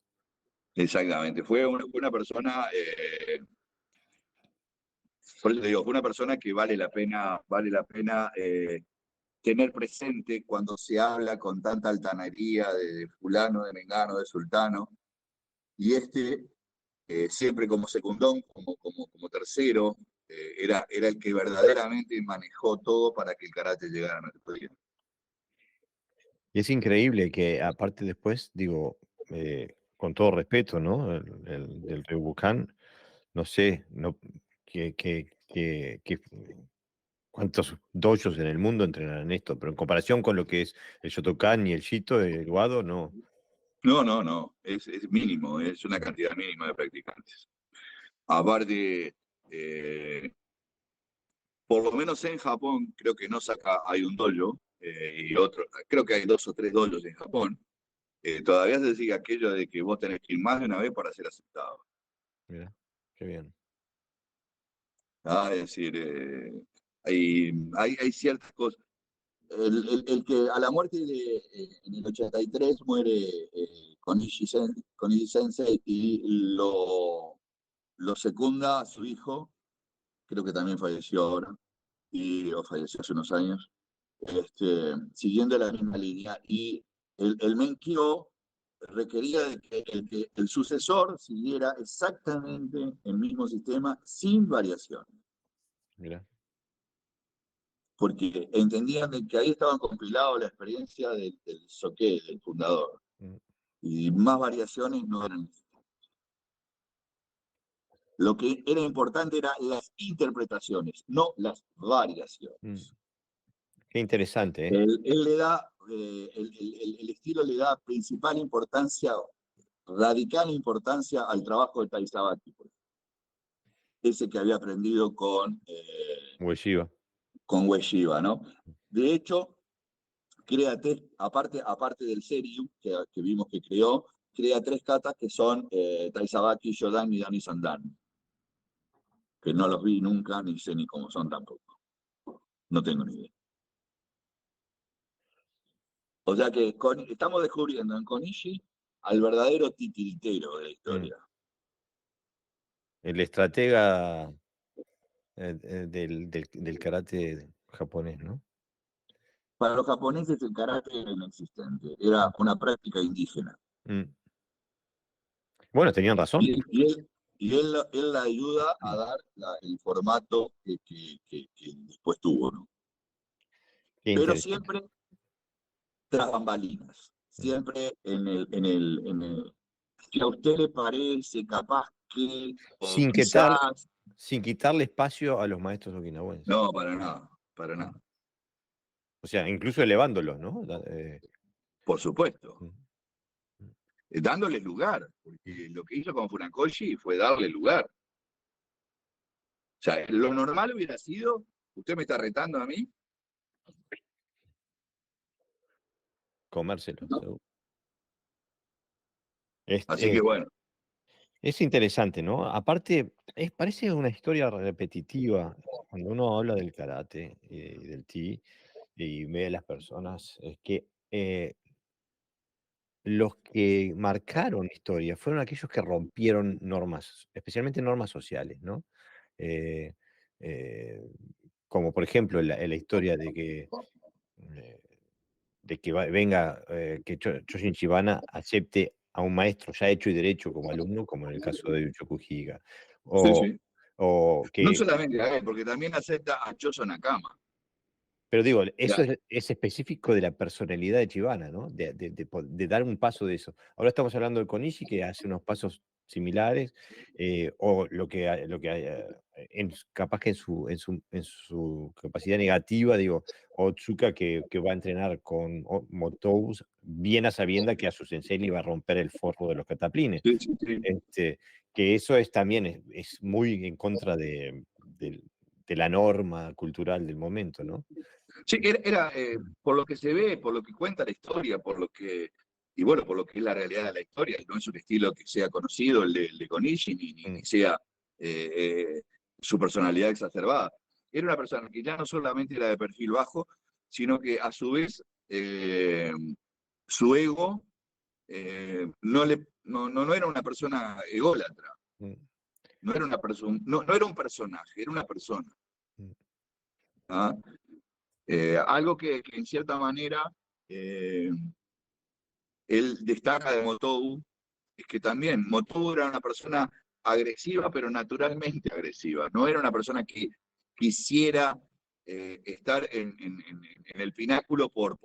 Exactamente, fue una persona, por eso te digo, fue una persona que vale la pena tener presente cuando se habla con tanta altanería de fulano, de mengano, de sultano, y siempre como secundón, como tercero, era el que verdaderamente manejó todo para que el karate llegara a nuestro país. Y es increíble que aparte después, digo, con todo respeto, ¿no? Del Ryobukan, no sé, no, que cuántos dojos en el mundo entrenan esto, pero en comparación con lo que es el Shotokan y el Shito, el Wado, no. No, no, no, es mínimo, es una cantidad mínima de practicantes. Aparte, por lo menos en Japón, creo que en Osaka hay un dojo, y otro, creo que hay 2 o 3 dojos en Japón. Todavía se sigue aquello de que vos tenés que ir más de una vez para ser aceptado. Mira, qué bien. Es decir, hay ciertas cosas. El que a la muerte en el 83 muere Konishi Sensei y lo secunda a su hijo, creo que también falleció ahora, o falleció hace unos años, siguiendo la misma línea. Y el Menkyo requería de que el sucesor siguiera exactamente el mismo sistema sin variación, Mira. porque entendían de que ahí estaban compilados la experiencia del Soke, del fundador, Mm, y más variaciones no eran. Lo que era importante eran las interpretaciones, no las mm. variaciones. Qué interesante, ¿eh? Él le da, el estilo le da principal importancia, radical importancia al trabajo de Taizabaki, ese que había aprendido Ueshiba. con Ueshiba, ¿no? De hecho, aparte del Seryu que vimos que creó, crea 3 katas que son Taizabaki, Shodan y Dani Sandan, que no los vi nunca, ni sé ni cómo son tampoco. No tengo ni idea. O sea que estamos descubriendo en Konishi al verdadero titiritero de la Mm. historia. El estratega del karate japonés, ¿no? Para los japoneses el karate era inexistente, era una práctica indígena. Mm. Bueno, tenían razón. Él la ayuda a dar el formato que después tuvo, ¿no? Qué Pero interesante. siempre tras bambalinas, Mm. siempre si a usted le parece capaz que, o Sin quitar, quizás, sin quitarle espacio a los maestros okinawenses. no, para nada, para Mm. nada. O sea, incluso elevándolos, ¿no? Por supuesto, Mm, mm, dándole lugar, mm. porque lo que hizo con Funakoshi fue darle lugar. O sea, lo normal hubiera sido, usted me está retando a mí, Comérselos, ¿no? seguro. Es, Así que es- bueno, es interesante, ¿no? Aparte, parece una historia repetitiva. Cuando uno habla del karate y del ti y ve a las personas, es que los que marcaron historia fueron aquellos que rompieron normas, especialmente normas sociales, ¿no? Eh, eh, Como por ejemplo en la historia eh, de que venga, que Choshin Chibana acepte a un maestro ya hecho y derecho como alumno, como en el caso de Yucho Kujiga. sí, O, sí. o No que solamente a él, porque también acepta a Choso Nakama. Pero digo, O eso sea, es específico de la personalidad de Chibana, ¿no? De dar un paso de eso. Ahora estamos hablando de Konishi, que hace unos pasos similares, o capaz que en su capacidad negativa, digo, Otsuka que va a entrenar con Motous, bien a sabienda que a su sensei le iba a romper el forro de los cataplines. sí, sí, sí. Este, que eso también es muy en contra de la norma cultural del momento, ¿no? Sí, por lo que se ve, por lo que cuenta la historia, y bueno, por lo que es la realidad de la historia, no es un estilo que sea conocido, el de Konishi, ni Mm, sea eh, eh, su personalidad exacerbada. Era una persona que ya no solamente era de perfil bajo, sino que a su vez su ego no era una persona ególatra, mm, no era un personaje, era una persona. mm, ¿Ah? Algo que en cierta manera eh, él destaca de Motobu es que también Motobu era una persona agresiva, pero naturalmente agresiva. No era una persona que quisiera estar en el pináculo por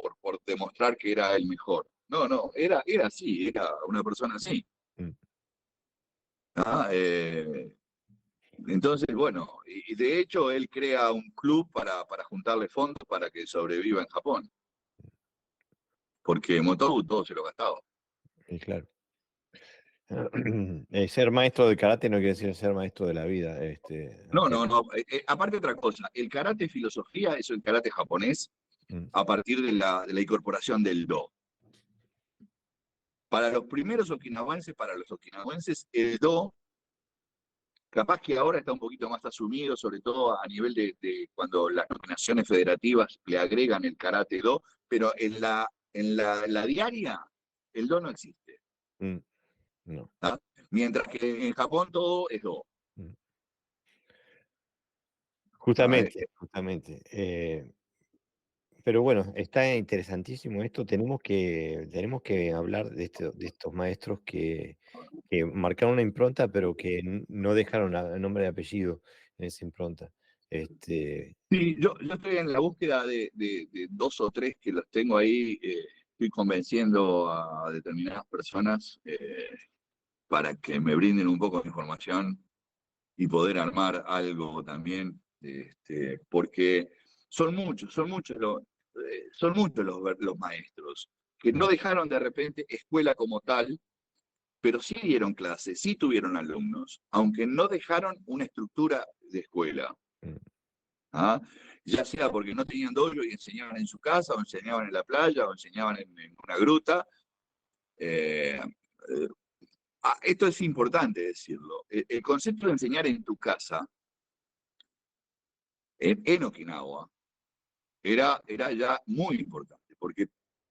demostrar que era el mejor. No, no, era así, era una persona así. mm. ¿Ah? Entonces, bueno, y de hecho él crea un club para juntarle fondos para que sobreviva en Japón, porque Motobu todo se lo gastaba. Y claro. Ser maestro de karate no quiere decir ser maestro de la vida. No, Aunque. no, no. Aparte otra cosa, el karate filosofía es el karate japonés Mm, a partir de la incorporación del do. Para los okinawenses, el do, capaz que ahora está un poquito más asumido, sobre todo a nivel de cuando las nominaciones federativas le agregan el karate do, pero en la diaria, el do no existe. mm, no. ¿Ah? Mientras que en Japón todo es do. Mm. ¿Ah? Justamente, justamente. Pero bueno, está interesantísimo esto. Tenemos que hablar de estos maestros que marcaron una impronta, pero que no dejaron nombre y apellido en esa impronta. Este, Sí, yo estoy en la búsqueda de dos o tres que los tengo ahí. Estoy convenciendo a determinadas personas para que me brinden un poco de información y poder armar algo también, porque son muchos los maestros que mm, no dejaron de repente escuela como tal, pero sí dieron clases, sí tuvieron alumnos, aunque no dejaron una estructura de escuela. mm. ¿Ah? Ya sea porque no tenían dojo y enseñaban en su casa, o enseñaban en la playa, o enseñaban en una gruta. Eh, eh, Esto es importante decirlo. El concepto de enseñar en tu casa, en Okinawa, era ya muy importante, porque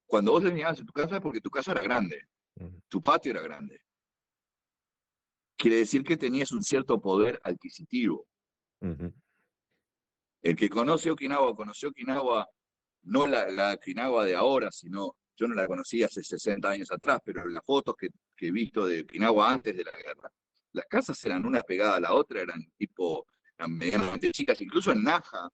cuando vos enseñabas en tu casa es porque tu casa era grande. mm, Tu patio era grande. Quiere decir que tenías un cierto poder adquisitivo. ujú, El que conoció Okinawa, no la Okinawa de ahora, sino, yo no la conocí hace 60 años atrás, pero las fotos que he visto de Okinawa antes de la guerra, las casas eran una pegada a la otra, eran medianamente chicas, incluso en Naha,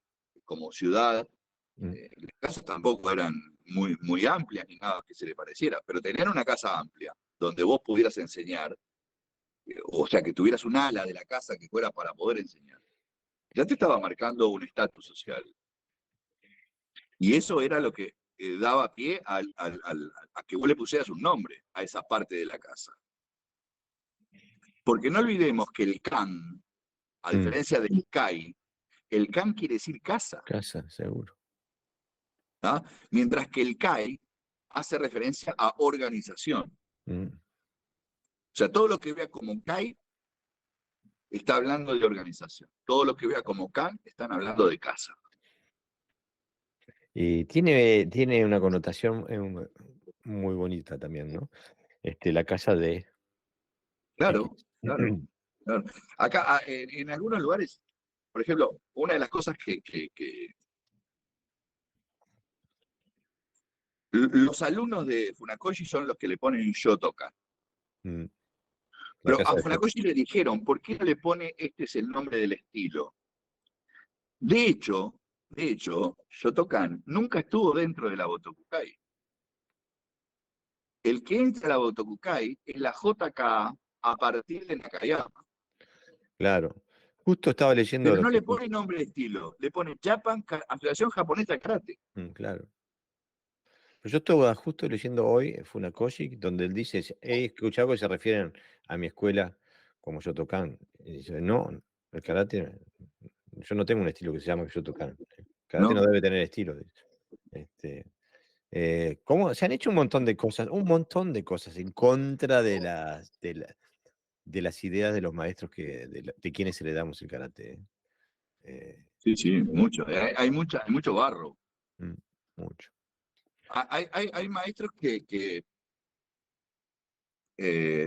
como ciudad, mm, las casas tampoco eran muy amplias ni nada que se le pareciera, pero tener una casa amplia donde vos pudieras enseñar, o sea, que tuvieras un ala de la casa que fuera para poder enseñar, ya te estaba marcando un estatus social. Y eso era lo que daba pie a que vos le pusieras un nombre a esa parte de la casa. Porque no olvidemos que el kan, a mm. diferencia del kai, el kan quiere decir casa, Casa, seguro. ¿tá? Mientras que el kai hace referencia a organización. Mm. O sea, todo lo que vea como kai está hablando de organización. Todo lo que vea como kan están hablando de casa. Y tiene una connotación muy bonita también, ¿no? La casa de Claro, X. claro, claro. Acá, en algunos lugares, por ejemplo, una de las cosas que los alumnos de Funakoshi son los que le ponen Shotokan. Mm, la Pero casa a de J. Funakoshi le dijeron, ¿por qué no le pone este es el nombre del estilo? De hecho, Shotokan nunca estuvo dentro de la Botokukai. El que entra a la Botokukai es la JK a partir de Nakayama. Claro. Justo estaba leyendo Pero lo no que... le pone nombre de estilo, le pone Asociación Japonesa de Karate. Claro. Pues yo estaba justo leyendo hoy Funakoshi, donde él dice, he escuchado que se refieren a mi escuela como Shotokan. Y dice, no, el karate, yo no tengo un estilo que se llama Shotokan. El karate no ¿No? debe tener estilo. Dice. Este, ¿Cómo? Se han hecho un montón de cosas en contra de las ideas de los maestros de quienes heredamos el karate. Sí, sí, mucho. Hay mucho barro. Mm, mucho. Hay maestros que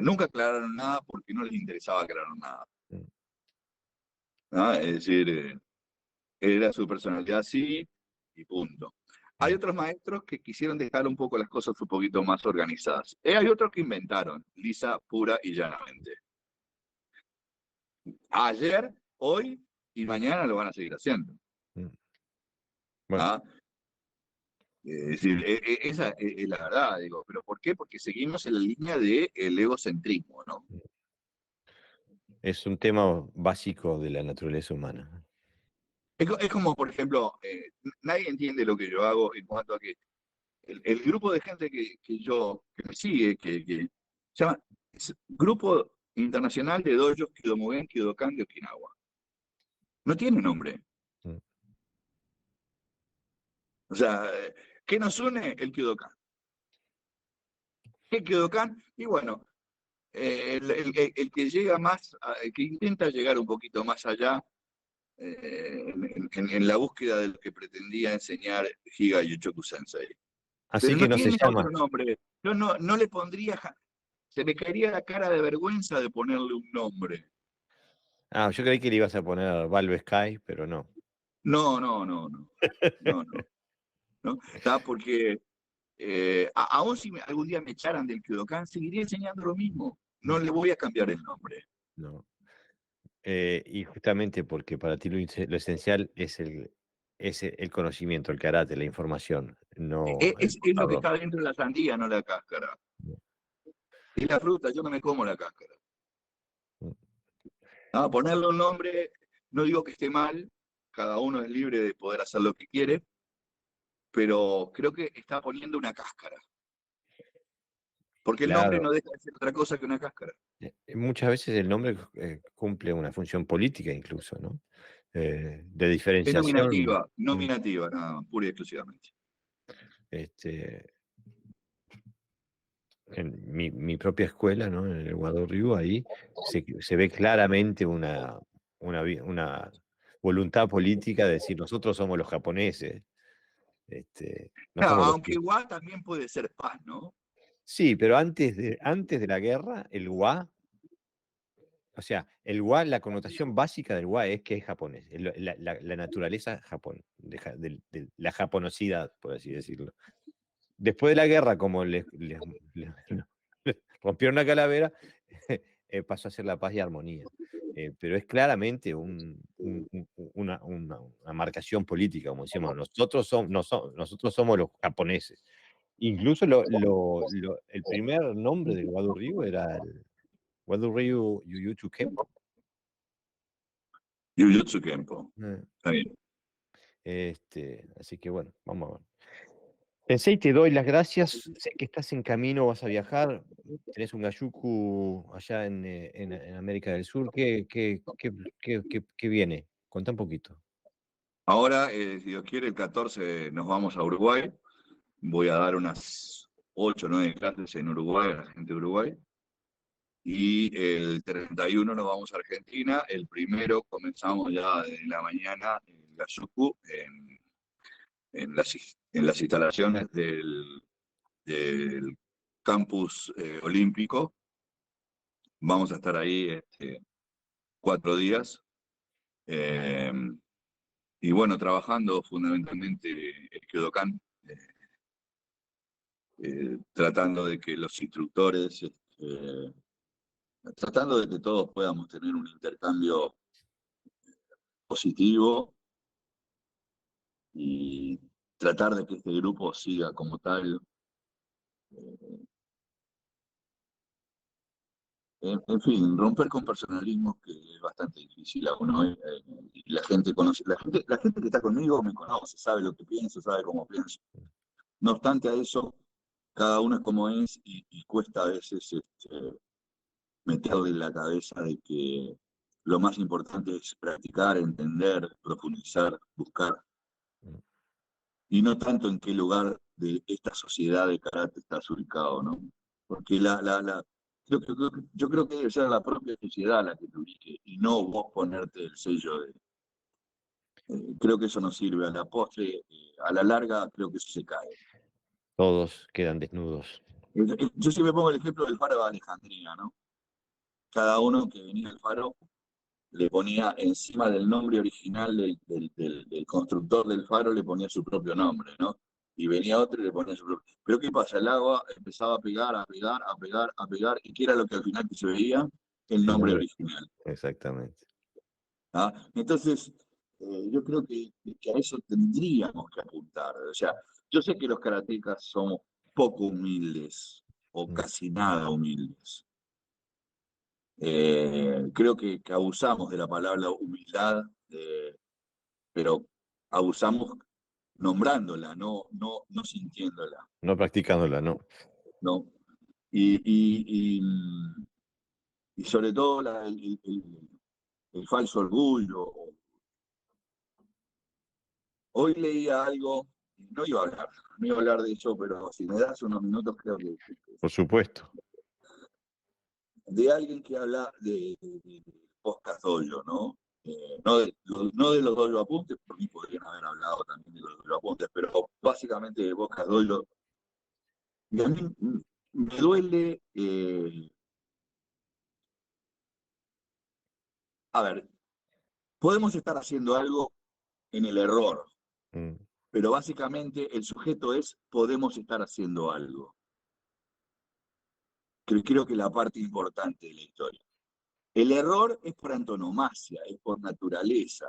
nunca aclararon nada porque no les interesaba aclarar nada. Mm, ¿No? Es decir, era su personalidad así y punto. Hay mm. otros maestros que quisieron dejar un poco las cosas un poquito más organizadas. Hay otros que inventaron, lisa, pura y llanamente. Ayer, hoy y mañana lo van a seguir haciendo. Mm. Bueno, ¿Ah? Es decir, esa es la verdad, digo. ¿Pero por qué? Porque seguimos en la línea del egocentrismo, ¿no? es un tema básico de la naturaleza humana. Es como, por ejemplo, nadie entiende lo que yo hago en cuanto a que el grupo de gente que me sigue, que se llama Grupo Internacional de Dojos Kidomugen Kidokan de Okinawa. No tiene nombre. Mm, O sea, ¿qué nos une? El Kidokan. ¿Qué Kidokan? Y bueno, el que llega más, el que intenta llegar un poquito más allá en la búsqueda de lo que pretendía enseñar Higa Yuchoku Sensei. Así Pero que no no se tiene llama. otro nombre. Yo no le pondría, se me caería la cara de vergüenza de ponerle un nombre. Ah, yo creí que le ibas a poner Valve Sky, pero no. No, no, no, no, no, no, ¿no? ¿Tá? Porque aún si algún día me echaran del Kyodokan, seguiría enseñando lo mismo. No Mm, le voy a cambiar el nombre. no. Y justamente porque para ti lo esencial es el conocimiento, el karate, la información, no el Es lo que portador. está dentro de la sandía, no la cáscara. Mm, Es la fruta, yo no me como la cáscara. mm. Ponerle un nombre, no digo que esté mal, cada uno es libre de poder hacer lo que quiere, pero creo que está poniendo una cáscara. Porque el nombre Claro. no deja de ser otra cosa que una cáscara. Muchas veces el nombre cumple una función política incluso, ¿no? De Es diferenciación. nominativa, Mm, nominativa, nada, pura y exclusivamente. este, en mi propia escuela, ¿no? En el Wado Ryu, ahí se ve claramente una voluntad política de decir, nosotros somos los japoneses, no Claro, somos los aunque que... igual también puede ser paz, ¿no? Sí, pero antes de la guerra, el wa, o sea, el wa, la connotación básica del wa es que es japonés, es la naturaleza Japón, de la japonosidad, por así decirlo. Después de la guerra, como les rompieron la calavera, pasó a ser la paz y armonía. Pero es claramente una marcación política, como decíamos, nosotros somos los japoneses. Incluso el primer nombre del Wado Ryu era el Wado Ryu Yuyutsu Kempo. Jujutsu Kempo. Eh, Está bien. Así que bueno, vamos a ver. Sensei, te doy las gracias. Sé que estás en camino, vas a viajar. Tenés un Gayuku allá en América del Sur. ¿Qué viene? Contá un poquito. Ahora, si Dios quiere, el 14 nos vamos a Uruguay. Voy a dar unas 8 o 9 clases en Uruguay, a la gente de Uruguay. Y el 31 nos vamos a Argentina. El primero comenzamos ya de la mañana en la SUCU, en las instalaciones del campus olímpico. Vamos a estar ahí 4 días. Eh, y bueno, trabajando fundamentalmente el Kyodokan, tratando de que los instructores, tratando de que todos podamos tener un intercambio positivo y tratar de que este grupo siga como tal. eh, en fin, romper con personalismos que es bastante difícil aún hoy. Y la gente conoce, la gente que está conmigo me conoce, sabe lo que pienso, sabe cómo pienso. No obstante a eso, cada uno es como es y cuesta a veces meterle en la cabeza de que lo más importante es practicar, entender, profundizar, buscar, y no tanto en qué lugar de esta sociedad de karate estás ubicado, ¿no? Porque yo creo que debe ser la propia sociedad la que te ubique, y no vos ponerte el sello de... creo que eso no sirve. A la postre, a la larga, creo que eso se cae. Todos quedan desnudos. Yo siempre pongo el ejemplo del faro de Alejandría, ¿no? Cada uno que venía al faro le ponía encima del nombre original del constructor del faro, le ponía su propio nombre, ¿no? Y venía otro y le ponía su propio. Pero ¿qué pasa? El agua empezaba a pegar, a pegar, a pegar, a pegar, y ¿qué era lo que al final que se veía? El El nombre nombre. original. Exactamente. ¿Ah? Entonces, yo creo que a eso tendríamos que apuntar. O sea, yo sé que los karatecas somos poco humildes o casi nada humildes. Creo que abusamos de la palabra humildad, pero abusamos nombrándola, no sintiéndola, No practicándola, ¿no? ¿no? Y, y, y, y sobre todo el falso orgullo. Hoy leía algo, no iba a hablar de eso, pero si me das unos minutos creo que Por supuesto. de alguien que habla de podcast dojo, ¿no? No de los dojo apuntes, por mí podrían haber hablado también de los dojo apuntes, pero básicamente de podcast dojo. Y a mí me duele, a ver, podemos estar haciendo algo en el error, Mm. pero básicamente el sujeto es podemos estar haciendo algo. Creo que es la parte importante de la historia. El error es por antonomasia, es por naturaleza,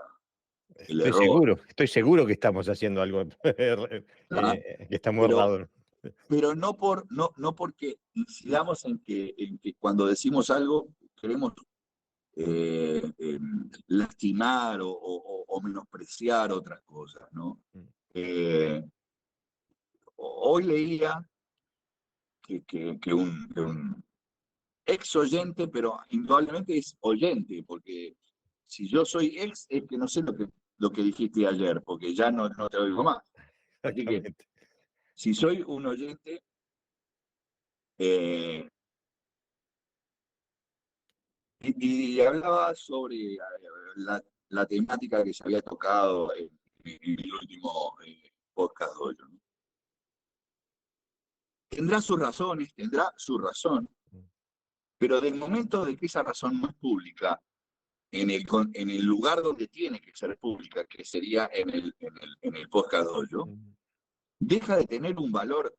el error. Estoy seguro que estamos haciendo algo ¿Ah? que estamos Pero, errado. pero no porque incidamos en que cuando decimos algo queremos lastimar o menospreciar otras cosas, ¿no? Eh, Hoy leía que un ex oyente, pero indudablemente es oyente, porque si yo soy ex es que no sé lo que dijiste ayer, porque ya no te oigo más. Así que Exactamente. si soy un oyente, eh, y hablaba sobre la temática que se había tocado en el último podcast de hoy, ¿no? tendrá sus razones, tendrá su razón, pero del momento de que esa razón no es pública, en el lugar donde tiene que ser pública, que sería en el podcast dojo, deja de tener un valor,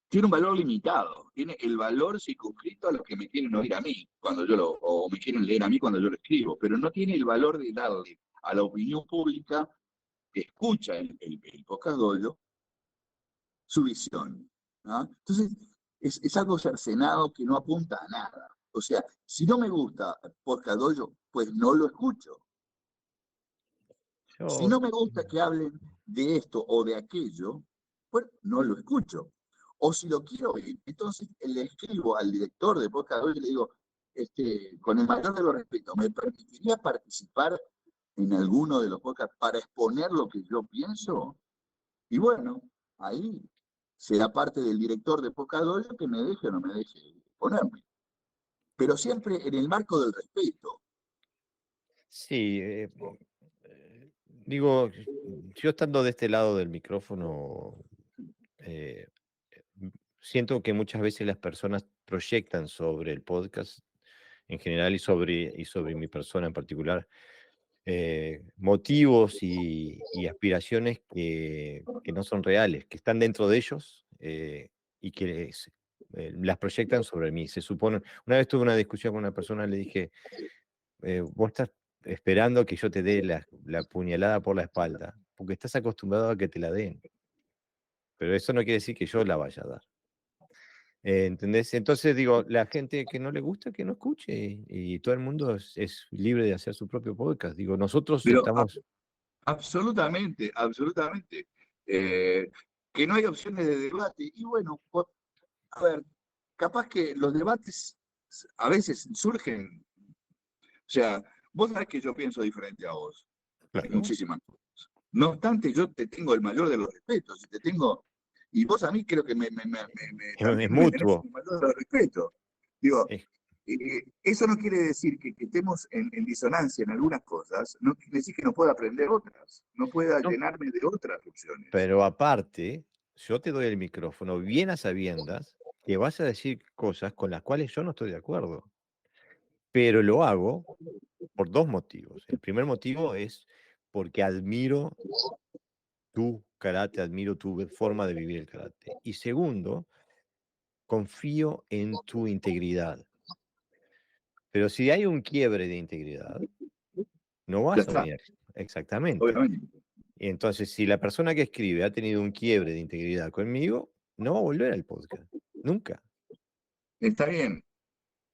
tiene un valor limitado, tiene el valor circunscrito a los que me quieren oír a mí, o me quieren leer a mí cuando yo lo escribo, pero no tiene el valor de darle a la opinión pública que escucha el podcast dojo su visión, ¿no? Entonces, es algo cercenado que no apunta a nada. O sea, si no me gusta podcast dojo, pues no lo escucho. Si no me gusta que hablen de esto o de aquello, pues no lo escucho. O si lo quiero oír, entonces le escribo al director de podcast dojo y le digo, con el mayor de los respetos, ¿me permitiría participar en alguno de los podcasts para exponer lo que yo pienso? Y bueno, ahí será parte del director de podcast dojo que me deje o no me deje exponerme. Pero siempre en el marco del respeto. Sí, digo, yo estando de este lado del micrófono, eh, siento que muchas veces las personas proyectan sobre el podcast en general y sobre mi persona en particular motivos y aspiraciones que no son reales, que están dentro de ellos y que las proyectan sobre mí. Se supone, una vez tuve una discusión con una persona, le dije, vos estás esperando que yo te dé la puñalada por la espalda, porque estás acostumbrado a que te la den. Pero eso no quiere decir que yo la vaya a dar. ¿Entendés? Entonces digo, la gente que no le gusta, que no escuche, y todo el mundo es libre de hacer su propio podcast. Digo, nosotros Pero estamos... absolutamente, absolutamente. Eh, que no hay opciones de debate. Y bueno, a ver, capaz que los debates a veces surgen. O sea, vos sabés que yo pienso diferente a vos en Claro, muchísimas cosas. No obstante, yo te tengo el mayor de los respetos y te tengo, y vos a mí creo que es también me tenés mutuo. el mayor de los respetos. Digo, Es- eso no quiere decir que estemos en disonancia en algunas cosas, no quiere decir que no pueda aprender otras, no pueda no, llenarme de otras opciones. pero aparte, yo te doy el micrófono bien a sabiendas que vas a decir cosas con las cuales yo no estoy de acuerdo, pero lo hago por dos motivos. El primer motivo es porque admiro tu karate, admiro tu forma de vivir el karate. Y segundo, confío en tu integridad. Pero si hay un quiebre de integridad, no Ya vas a está, venir. Exactamente. obviamente. Y entonces, si la persona que escribe ha tenido un quiebre de integridad conmigo, no va a volver al podcast. Nunca. Está bien.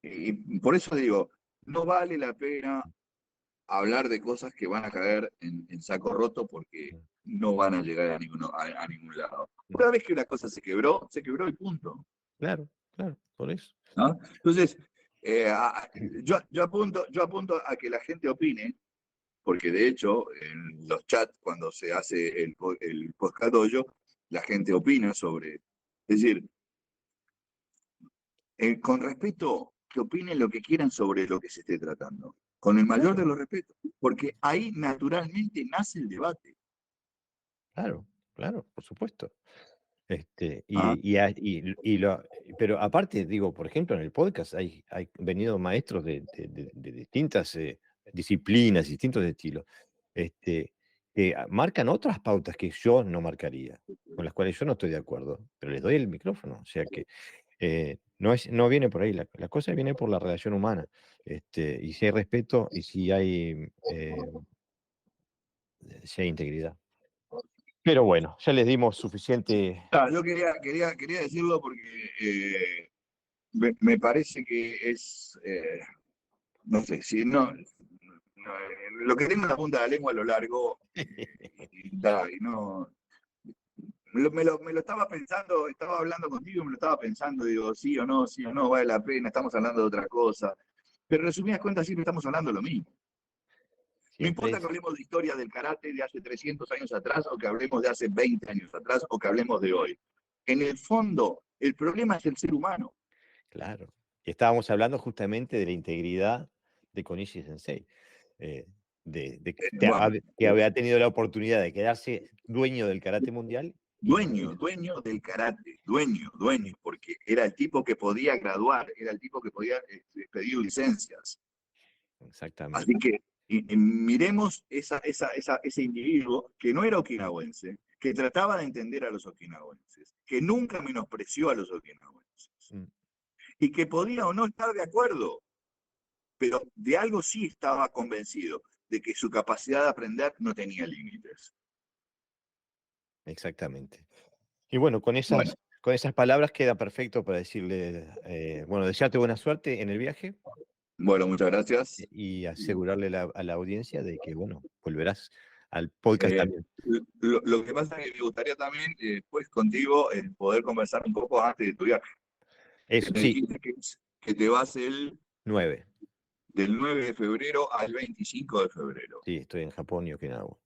Y por eso digo, no vale la pena hablar de cosas que van a caer en saco roto porque Mm, no van a llegar a ningún lado. mm. Una vez que una cosa se quebró y punto. Claro, claro, por eso. ¿No? Entonces, yo apunto a que la gente opine, porque de hecho en los chats cuando se hace el podcast dojo, la gente opina sobre, es decir, con respeto, que opinen lo que quieran sobre lo que se esté tratando, con el mayor de Claro, los respetos, porque ahí naturalmente nace el debate. claro, claro, por supuesto. Este, ¿Ah? pero aparte, digo, por ejemplo, en el podcast hay venido maestros de distintas disciplinas, distintos estilos, que marcan otras pautas que yo no marcaría, con las cuales yo no estoy de acuerdo, pero les doy el micrófono. O sea que no viene por ahí, la cosa viene por la relación humana. Y si hay respeto y si hay integridad. Pero bueno, ya les dimos suficiente. Yo quería decirlo porque me parece que es, no sé, si lo que tengo en la punta de la lengua a lo largo, y no, me lo estaba pensando, estaba hablando contigo y me lo estaba pensando, digo, sí o no, vale la pena, estamos hablando de otra cosa. Pero en resumidas cuentas siempre estamos hablando de lo mismo. No Siempre importa que es, hablemos de historia del karate de hace 300 años atrás, o que hablemos de hace 20 años atrás, o que hablemos de hoy. En el fondo, el problema es el ser humano. claro. Estábamos hablando justamente de la integridad de Konishi Sensei, eh, que Bueno, que había tenido la oportunidad de quedarse dueño del karate mundial dueño del karate, dueño, porque era el tipo que podía graduar, era el tipo que podía pedir licencias. Exactamente. Así que miremos ese individuo que no era okinawense, que trataba de entender a los okinawenses, que nunca menospreció a los okinawenses, Mm, y que podía o no estar de acuerdo, pero de algo sí estaba convencido, de que su capacidad de aprender no tenía límites. Exactamente. Y bueno, Bueno, con esas palabras queda perfecto para decirle, bueno, desearte buena suerte en el viaje bueno, muchas gracias. y asegurarle a la audiencia de que, bueno, volverás al podcast Eh, también. lo que pasa es que me gustaría también, pues contigo, poder conversar un poco antes de tu viaje. Eso, Me sí, dijiste que te vas 9. del 9 de febrero al 25 de febrero. Sí, estoy en Japón y Okinawa.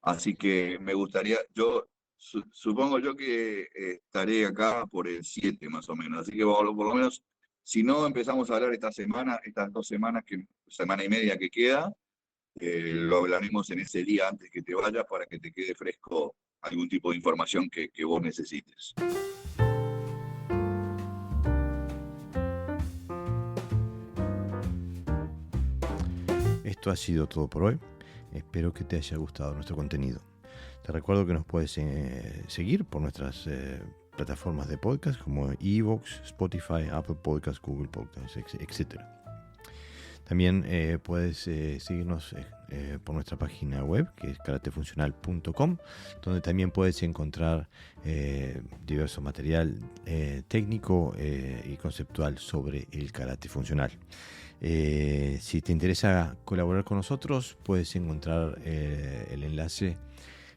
Así que me gustaría, yo supongo yo que estaré acá por el 7 más o menos. Así que por lo menos, si no empezamos a hablar esta semana, estas 2 semanas, semana y media que queda, lo hablaremos en ese día antes que te vayas para que te quede fresco algún tipo de información que vos necesites. Esto ha sido todo por hoy. Espero que te haya gustado nuestro contenido. Te recuerdo que nos puedes seguir por nuestras plataformas de podcast como Evox, Spotify, Apple Podcasts, Google Podcasts, etc. También puedes seguirnos por nuestra página web, que es karatefuncional.com, donde también puedes encontrar diverso material técnico y conceptual sobre el karate funcional. Si te interesa colaborar con nosotros, puedes encontrar el enlace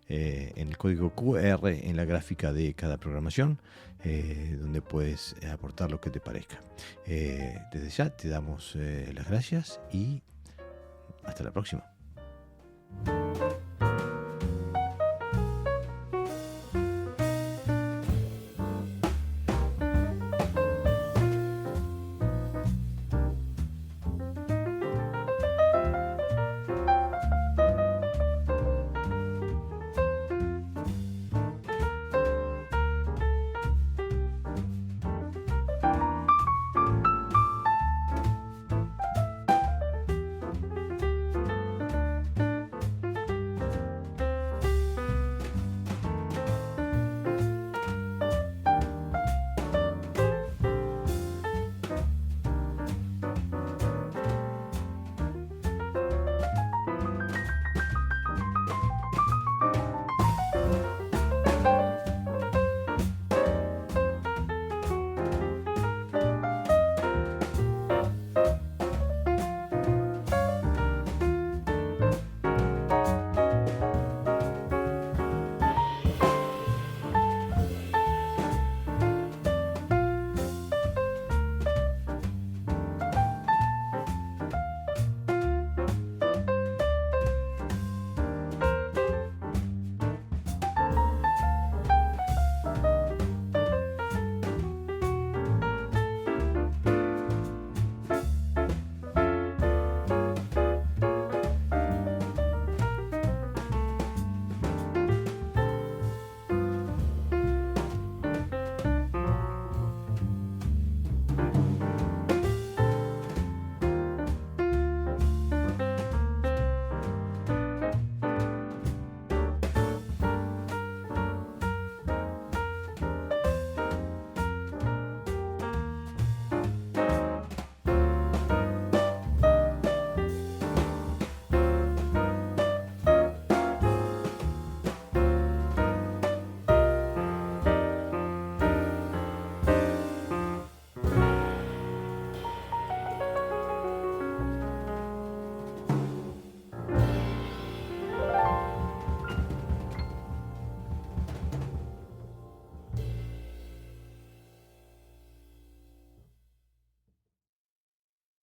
en el código QR en la gráfica de cada programación, donde puedes aportar lo que te parezca. Desde ya te damos las gracias y hasta la próxima.